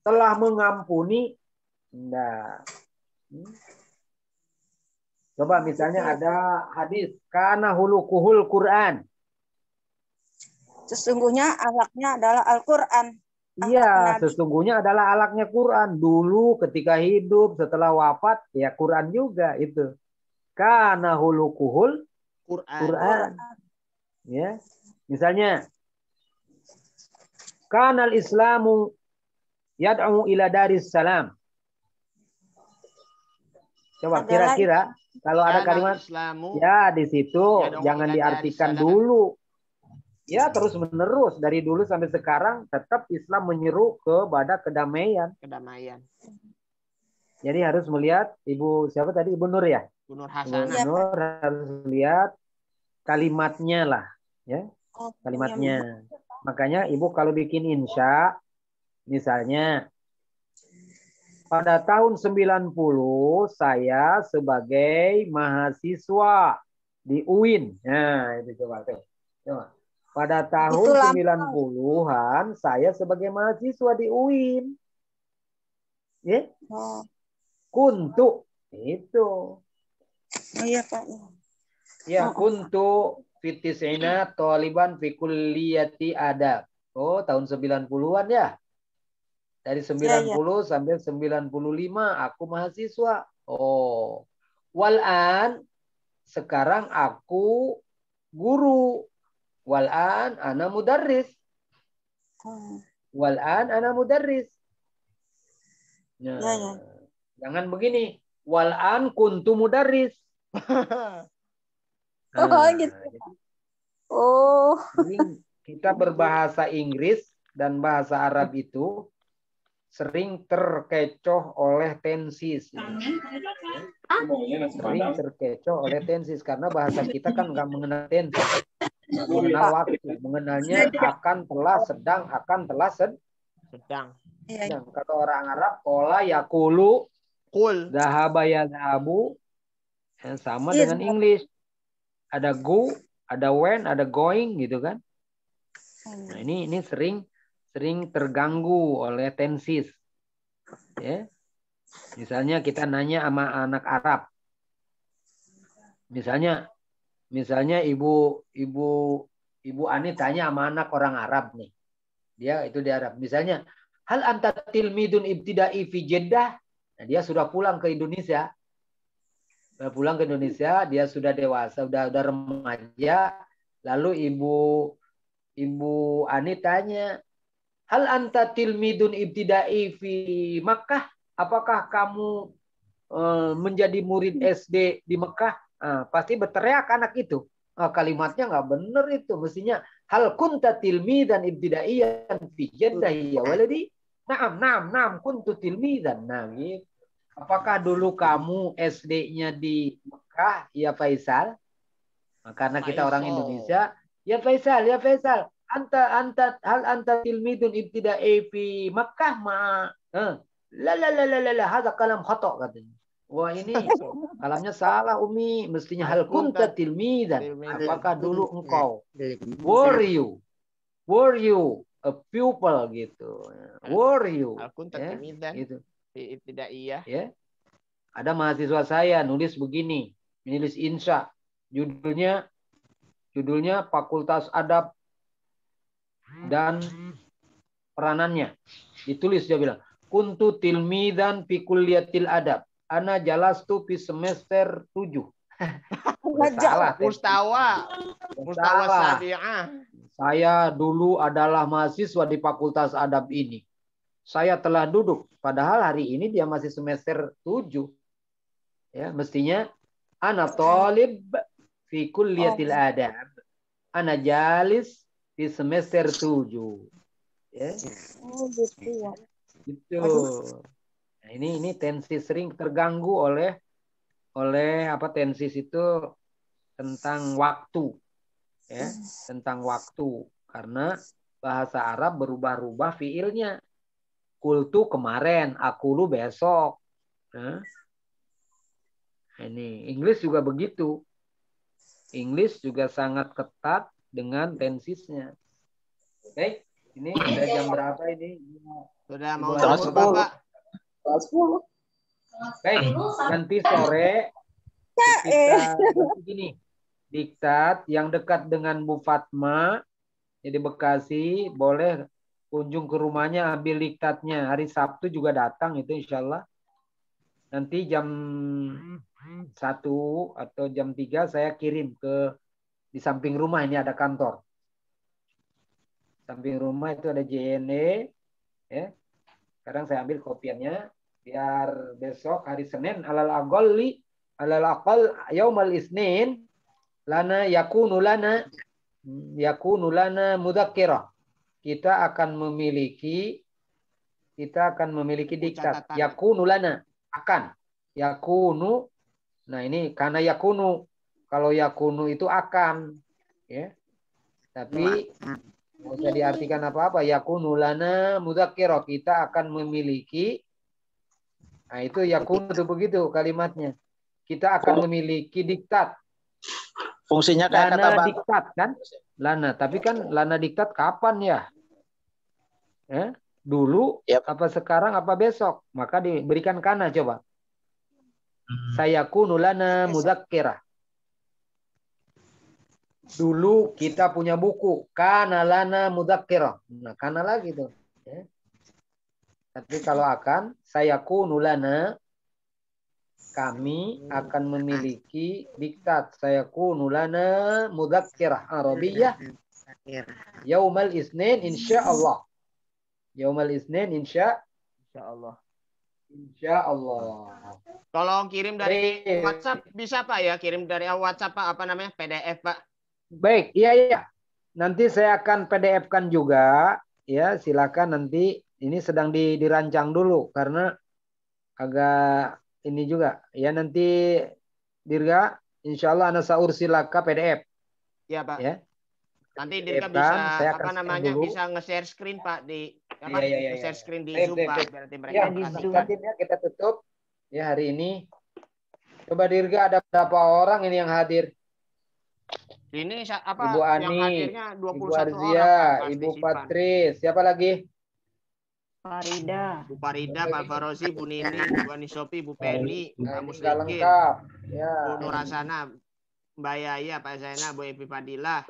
telah mengampuni. Nah. Coba misalnya ada hadis kana hulukuhul Quran. Sesungguhnya alaknya adalah Al-Qur'an. Iya, sesungguhnya adalah alaknya Quran. Dulu ketika hidup, setelah wafat, ya Quran juga itu. Kana hulukuhul Quran. Ya. Misalnya kanal Islamu yad'u ila daris salam. Coba kira-kira kalau ada kalimat ya di situ jangan diartikan dulu. Ya terus menerus dari dulu sampai sekarang tetap Islam menyeru kepada kedamaian. Jadi harus melihat Ibu siapa tadi Ibu Nur ya? Ibu Nur Hasanah. Ibu Nur harus lihat kalimatnya lah, ya. Kalimatnya. Makanya Ibu kalau bikin insya misalnya pada tahun 90 saya sebagai mahasiswa di UIN. Nah, itu coba tuh. Coba. Pada tahun 90-an saya sebagai mahasiswa di UIN. Ya. Kuntu itu. Oh iya Pak. Ya, kuntu fitisina taliban fi kulliyati adab. Oh, tahun 90-an ya. Dari 90 sampai 95 aku mahasiswa. Oh. Wal'an sekarang aku guru. Wal'an ana mudarris. Wal'an ana mudarris. Nah, jangan begini. Wal'an kuntu mudarris. Gitu. Oh. Kita berbahasa Inggris dan bahasa Arab itu sering terkecoh oleh tensis. Sering terkecoh oleh tensis karena bahasa kita kan nggak mengenal tensis. Mengenal waktu, mengenalnya akan, telah, sedang, akan, telah, sedang. Kata orang Arab, kola yakulu, kul, dahaba yadhabu, sama dengan English. Ada go, ada when, ada going gitu kan. Nah, ini sering terganggu oleh tensis. Ya. Misalnya kita nanya sama anak Arab. Misalnya ibu Ani tanya sama anak orang Arab nih. Dia itu di Arab. Misalnya, hal anta tilmidun ibtida'i fi Jeddah. Nah, dia sudah pulang ke Indonesia. Dia sudah dewasa, udah remaja. Lalu ibu Ani tanya, hal anta tilmidun ibtida'i fi Makkah? Apakah kamu menjadi murid SD di Mekah? Pasti berteriak anak itu. Kalimatnya nggak benar itu. Mestinya hal kunta tilmidan ibtidaiyan fi Jeddah ya waladi? Naam kuntu tilmidan. Nah, gitu. Apakah dulu kamu SD-nya di Mekah? Ya Faisal. Karena kita orang Indonesia. Ya Faisal. Anta tilmidun ibtidai fi Makkah ma. La, hadza kalam khata' katanya. Wah, ini kalamnya salah Umi. Mestinya hal kunta tilmidan. Apakah dulu engkau? Were you a pupil gitu. Were you? Hal kunta tilmidan. Gitu. Ibtidaiyah. Ya. Ada mahasiswa saya nulis begini, menulis insya. Judulnya Fakultas Adab dan peranannya. Ditulis dia bilang, kuntu tilmidan fi kulliyatil adab. Ana jalastu fi semester 7. Salah. Mustawa sabi'ah. Saya dulu adalah mahasiswa di Fakultas Adab ini. Saya telah duduk. Padahal hari ini dia masih semester 7. Ya, mestinya ana talib fi kulliyatil adab. Ana jalis di semester 7. Ya. Oh, gitu ya. Gitu. Nah, ini tensis sering terganggu oleh tensis itu tentang waktu. Ya, tentang waktu. Karena bahasa Arab berubah-ubah fiilnya. Kultu kemarin, akulu besok. Nah, ini Inggris juga begitu. Inggris juga sangat ketat dengan tensisnya. Oke, ini udah jam berapa ini? Sudah mau jam berapa? Baik, nanti sore kita begini. Diktat yang dekat dengan Bu Fatma jadi Bekasi boleh kunjung ke rumahnya ambil diktatnya. Hari Sabtu juga datang itu insya Allah. Nanti jam 1 atau jam 3 saya kirim di samping rumah ini ada kantor. Samping rumah itu ada JNE. Ya. Sekarang saya ambil kopiannya biar besok hari Senin alal aqal yaumal isnin yakunu lana mudzakkirah. Kita akan memiliki diktat. Yakunu lana akan. Yakunu. Nah, ini karena yakunu. Kalau yakunu itu akan, ya. Tapi nggak usah diartikan apa-apa. Yakunu lana mudzakkirah. Kita akan memiliki. Nah, itu yakunu itu begitu kalimatnya. Kita akan memiliki diktat. Fungsinya kayak kata diktat kan? lana. Tapi kan lana diktat kapan ya? Dulu, apa sekarang, apa besok? Maka diberikan kana coba. Sayakunu lana mudzakkirah. Dulu kita punya buku. Kana lana mudzakkirah. Nah, kana lagi tuh. Ya. Tapi kalau akan, sayakunu lana, kami akan memiliki diktat. Sayakunu lana mudzakkirah Arabiyah. Yaumal Isnin insyaallah. Yaumal Isnin insyaallah. Insyaallah. Tolong kirim dari WhatsApp bisa Pak ya? Kirim dari WhatsApp Pak, apa namanya? PDF Pak. Baik, iya. Nanti saya akan PDF-kan juga. Ya, silakan nanti. Ini sedang dirancang dulu karena agak ini juga. Ya, nanti Dirga, insyaallah ana saursilaka PDF. Iya Pak. Ya. Nanti Dirga bisa apa namanya? Bisa nge-share screen Pak di apa? Nge-share screen di Zoom Pak. Berarti mereka ya, kita tutup ya hari ini. Coba Dirga, ada berapa orang ini yang hadir? Ini apa? Ibu Ani, yang hadirnya 21 Ibu Arzia, orang, Ibu Patris, siapa lagi? Farida. Bu Farida, Pak Farozi, Bu Nini, Bu Anisopi, Bu Penny, Pak Muslimin, ya. Bu Nurasana, Mbak Yaya, Pak Zainal, Bu Epi Fadilah.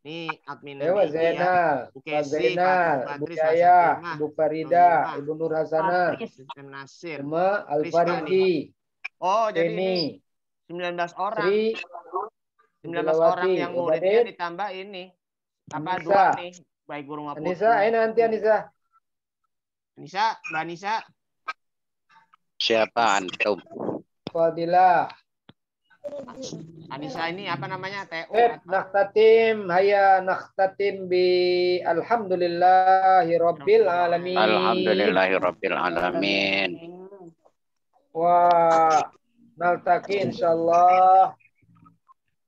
Ini admin Zainal, Bu Pak Kesi, Zainal, Pak Bu Patris, Yaya, Bu Farida, Ibu Nurasana, Nasir, Al-Faridi. Oh, jadi ini 19 orang. Sri, 19 orang yang muridnya ditambah ini. Apa dua nih? Baik guru maupun Anissa, nanti Anissa. Anissa, Mbak Anissa. Siapa antum? Fadilah. Anissa ini apa namanya? TU. Nakhtatim bi alhamdulillahi rabbil alamin. Alhamdulillahi rabbil alamin. Wa naltaqi insyaallah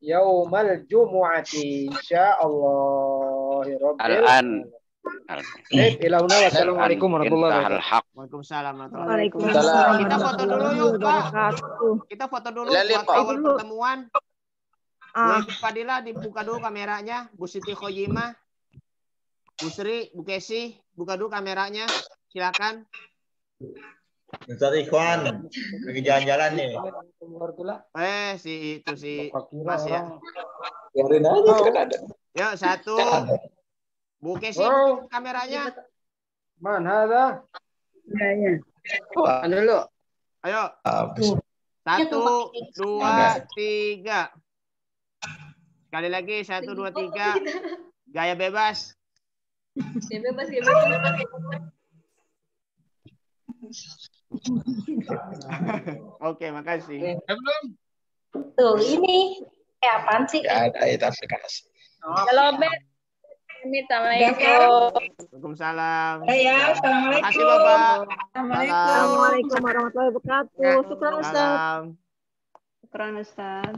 yaumal jumu'ati insyaallah rabbil alamin. Ilauna wassalamualaikum warahmatullahi wabarakatuh. Waalaikumsalam. Waalaikumsalam. Kita foto dulu yuk Pak. Kita foto dulu buat awal pertemuan. Bu Fadilah dibuka dulu kameranya. Bu Siti Khoyimah, Bu Sri, Bu Kesi, buka dulu kameranya. Silakan. Ustaz Ikhwan, lagi jalan-jalan nih. Si Mas ya. Biarin aja kan ada. Yuk, satu. Bu Kesi, kameranya. Mana ada? Ya. Mana dulu? Ayo. 1, 2, 3. Sekali lagi 1, 2, 3. Gaya bebas. Bebas. Oke, makasih. Belum. Tuh, ini apaan sih? Ya ada aplikasi. Halo, Bet. Assalamualaikum. Waalaikumsalam. Ya, assalamualaikum. Makasih Bapak. Assalamualaikum warahmatullahi wabarakatuh. Syukran Ustaz. Syukran Ustaz.